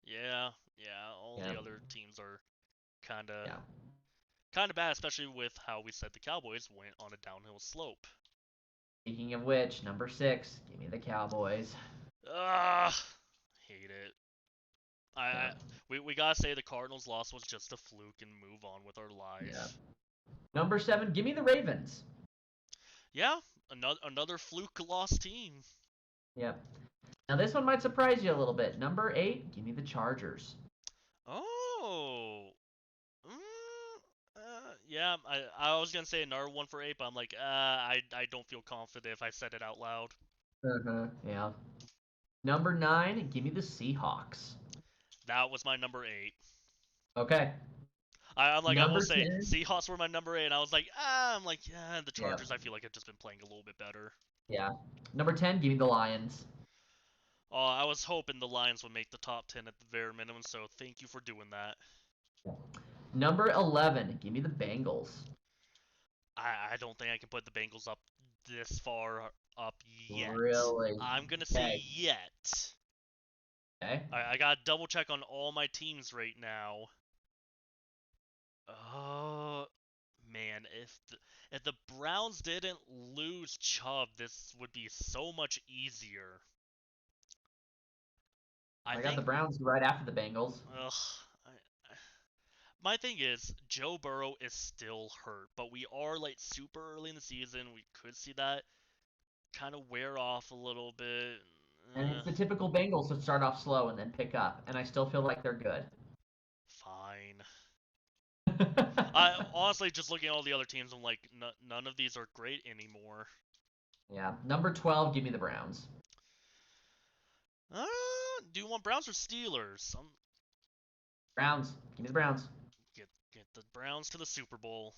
yeah. All the other teams are kind of bad, especially with how we said the Cowboys went on a downhill slope. Speaking of which, number 6, give me the Cowboys. Hate it. We gotta say the Cardinals' loss was just a fluke and move on with our life. Yeah. Number 7, give me the Ravens. Yeah, another fluke lost team. Yep. Now this one might surprise you a little bit. Number 8, give me the Chargers. Oh. Yeah, I was gonna say another one for 8, but I'm like, I don't feel confident if I said it out loud. Yeah. Number 9, give me the Seahawks. That was my number 8. Okay. I will say 10. Seahawks were my number 8, and I was like, yeah, the Chargers. I feel like have just been playing a little bit better. Yeah. Number 10, give me the Lions. Oh, I was hoping the Lions would make the top 10 at the very minimum, so thank you for doing that. Number 11, give me the Bengals. I don't think I can put the Bengals up this far up yet. Really? I'm gonna say yet. Okay. I gotta double check on all my teams right now. Oh man, if the Browns didn't lose Chubb, this would be so much easier. I got the Browns right after the Bengals. My thing is, Joe Burrow is still hurt, but we are like super early in the season. We could see that kind of wear off a little bit. And it's the typical Bengals to start off slow and then pick up, and I still feel like they're good. Fine. I honestly, just looking at all the other teams, I'm like, none of these are great anymore. Yeah. Number 12, give me the Browns. Do you want Browns or Steelers? Browns. Give me the Browns. Get the Browns to the Super Bowl.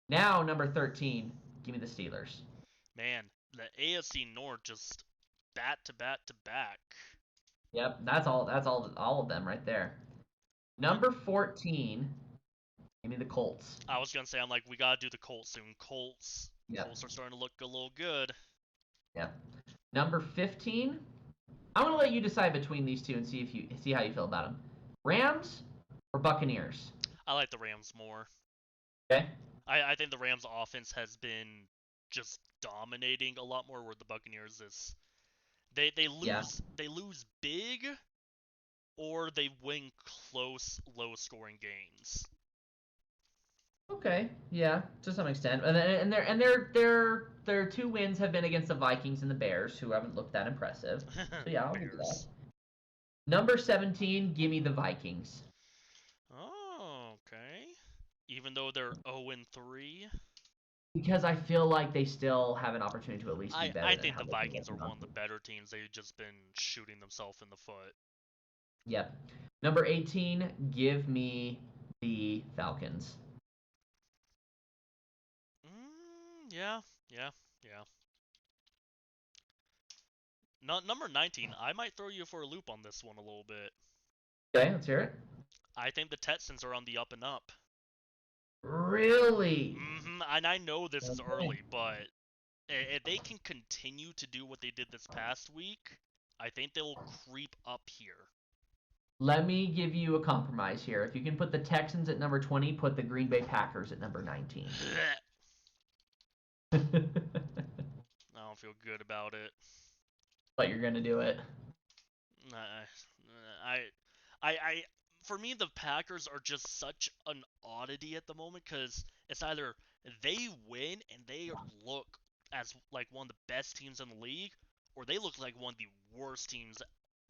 Now, number 13, give me the Steelers. Man, the AFC North just bat to bat to back. Yep, that's all of them right there. Number 14, give me the Colts. I was gonna say, I'm like, we gotta do the Colts soon. Colts are starting to look a little good. Yep. Number 15, I'm gonna let you decide between these two and see how you feel about them. Rams or Buccaneers? I like the Rams more. Okay. I think the Rams offense has been just dominating a lot more, where the Buccaneers is they lose big, or they win close, low scoring games. Okay, yeah, to some extent, and their 2 wins have been against the Vikings and the Bears, who haven't looked that impressive. So yeah, I'll give you that. Number 17, give me the Vikings. Oh, okay. Even though they're 0-3. Because I feel like they still have an opportunity to at least be better. I think the Vikings are one of the better teams. They've just been shooting themselves in the foot. Yep. Number 18, give me the Falcons. Yeah. Number 19, I might throw you for a loop on this one a little bit. Okay, let's hear it. I think the Texans are on the up and up. Really? And I know this is early, but If they can continue to do what they did this past week, I think they'll creep up here. Let me give you a compromise here. If you can put the Texans at number 20, put the Green Bay Packers at number 19. I don't feel good about it. But you're gonna do it. I, for me, the Packers are just such an oddity at the moment because it's either they win and they look as like one of the best teams in the league, or they look like one of the worst teams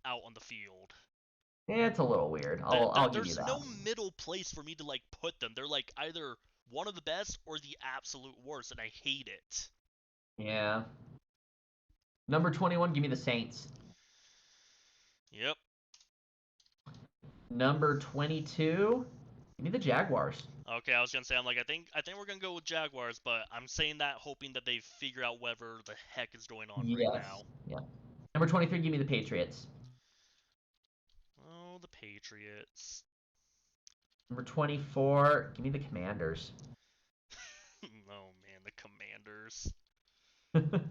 out on the field. Yeah, it's a little weird. I'll give you There's that. no middle place for me to like put them. They're like either one of the best or the absolute worst, and I hate it. Yeah. Number 21, give me the Saints. Yep. Number 22, give me the Jaguars. Okay, I was gonna say I think we're gonna go with Jaguars, but I'm saying that hoping that they figure out whatever the heck is going on right Yes. now. Yeah. Number 23, give me the Patriots. Oh, the Patriots. Number 24, give me the Commanders. Oh man, the Commanders.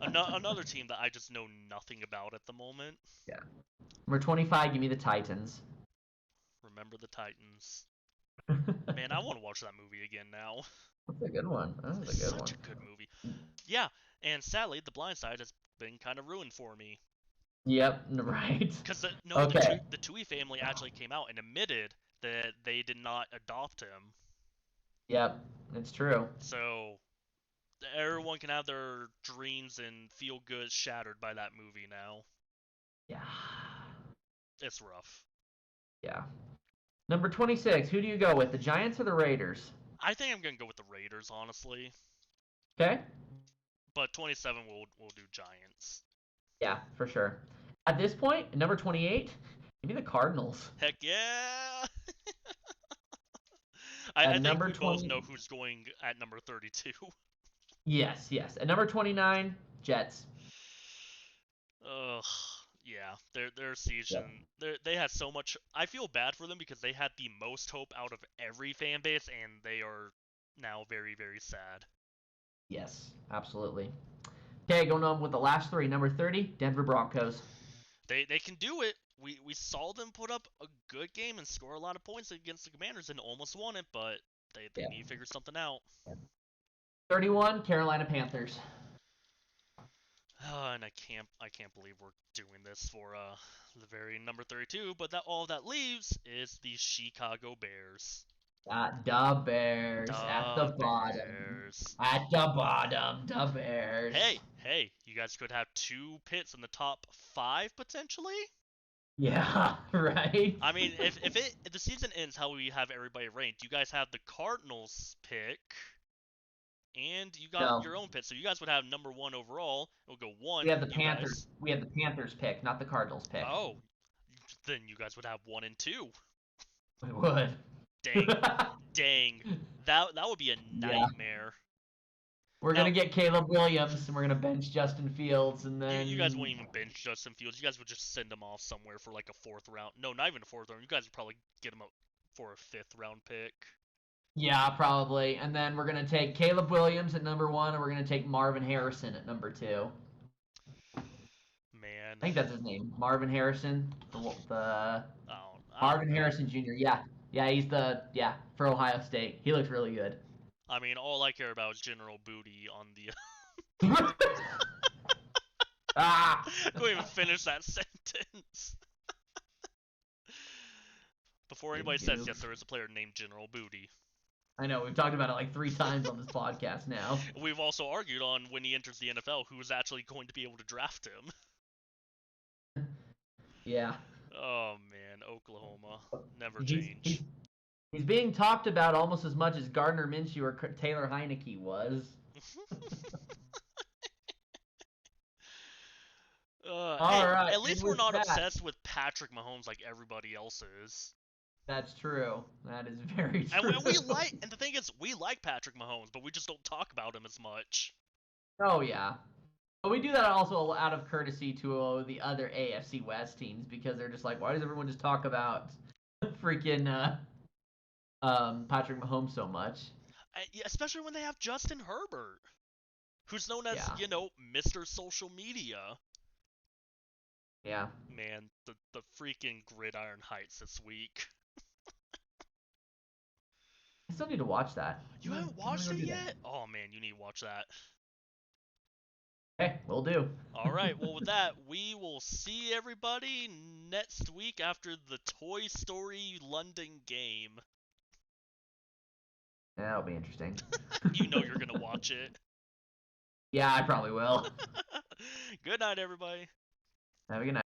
Another team that I just know nothing about at the moment. Yeah. Number 25, give me the Titans. Remember the Titans. Man, I want to watch that movie again now. That's a good one. That was It's a good such one. a good movie. Yeah, and sadly, The Blind Side has been kind of ruined for me. Yep, right. Because Okay. the Tui family actually came out and admitted that they did not adopt him. Yep, it's true. So everyone can have their dreams and feel good shattered by that movie now. Yeah. It's rough. Yeah. Number 26, who do you go with, the Giants or the Raiders? I think I'm gonna go with the Raiders, honestly. Okay. But 27 will do Giants. Yeah, for sure. At this point, number 28, give me the Cardinals. Heck yeah! I At think number we both 20, know who's going at number 32. yes. At number 29, Jets. Ugh, yeah, their season, Yep. they had so much. I feel bad for them because they had the most hope out of every fan base, and they are now very, very sad. Yes, absolutely. Okay, going on with the last three. Number 30, Denver Broncos. They can do it. We saw them put up a good game and score a lot of points against the Commanders and almost won it, but they Yeah. need to figure something out. 31, Carolina Panthers. And I can't believe we're doing this for the very number 32, but that all that leaves is the Chicago Bears. The Bears at the The bottom. Bears. At the bottom, the Bears. Hey, you guys could have two pits in the top 5 potentially. Yeah, right. I mean, if the season ends how we have everybody ranked, you guys have the Cardinals pick, and you got No, your own pick, so you guys would have number 1 overall. It'll go 1, we have the you Panthers. guys. We have the Panthers pick, not the Cardinals pick. Oh, then you guys would have 1 and 2. We would. Dang, dang, that would be a Yeah. nightmare. We're Now, gonna get Caleb Williams, and we're gonna bench Justin Fields, and then you guys wouldn't even bench Justin Fields. You guys would just send him off somewhere for like a 4th round. No, not even a 4th round. You guys would probably get him up for a 5th round pick. Yeah, probably. And then we're gonna take Caleb Williams at number 1, and we're gonna take Marvin Harrison at number 2. Man, I think that's his name, Marvin Harrison. The I Marvin don't know. Harrison Jr. Yeah, he's for Ohio State. He looks really good. I mean, all I care about is General Booty on the. Ah! Couldn't even finish that sentence. Before anybody says yes, there is a player named General Booty. I know, we've talked about it like 3 times on this podcast now. We've also argued on when he enters the NFL who is actually going to be able to draft him. Yeah. Oh man, Oklahoma never He's, change. he's, he's being talked about almost as much as Gardner Minshew or Taylor Heineke was. All Hey, right. at least and we're with not that, obsessed with Patrick Mahomes like everybody else is. That's true. That is very And true. and the thing is, we like Patrick Mahomes, but we just don't talk about him as much. Oh yeah. But we do that also out of courtesy to the other AFC West teams because they're just like, why does everyone just talk about freaking Patrick Mahomes so much? Yeah, especially when they have Justin Herbert. who's known as, Yeah. Mr. Social Media. Yeah. Man, the freaking Gridiron Heights this week. I still need to watch that. You haven't I'm gonna watched go it do yet? that. Oh man, you need to watch that. Okay, will do. All right, well with that, we will see everybody next week after the Toy Story London game. That'll be interesting. You know you're gonna watch it. Yeah, I probably will. Good night, everybody. Have a good night.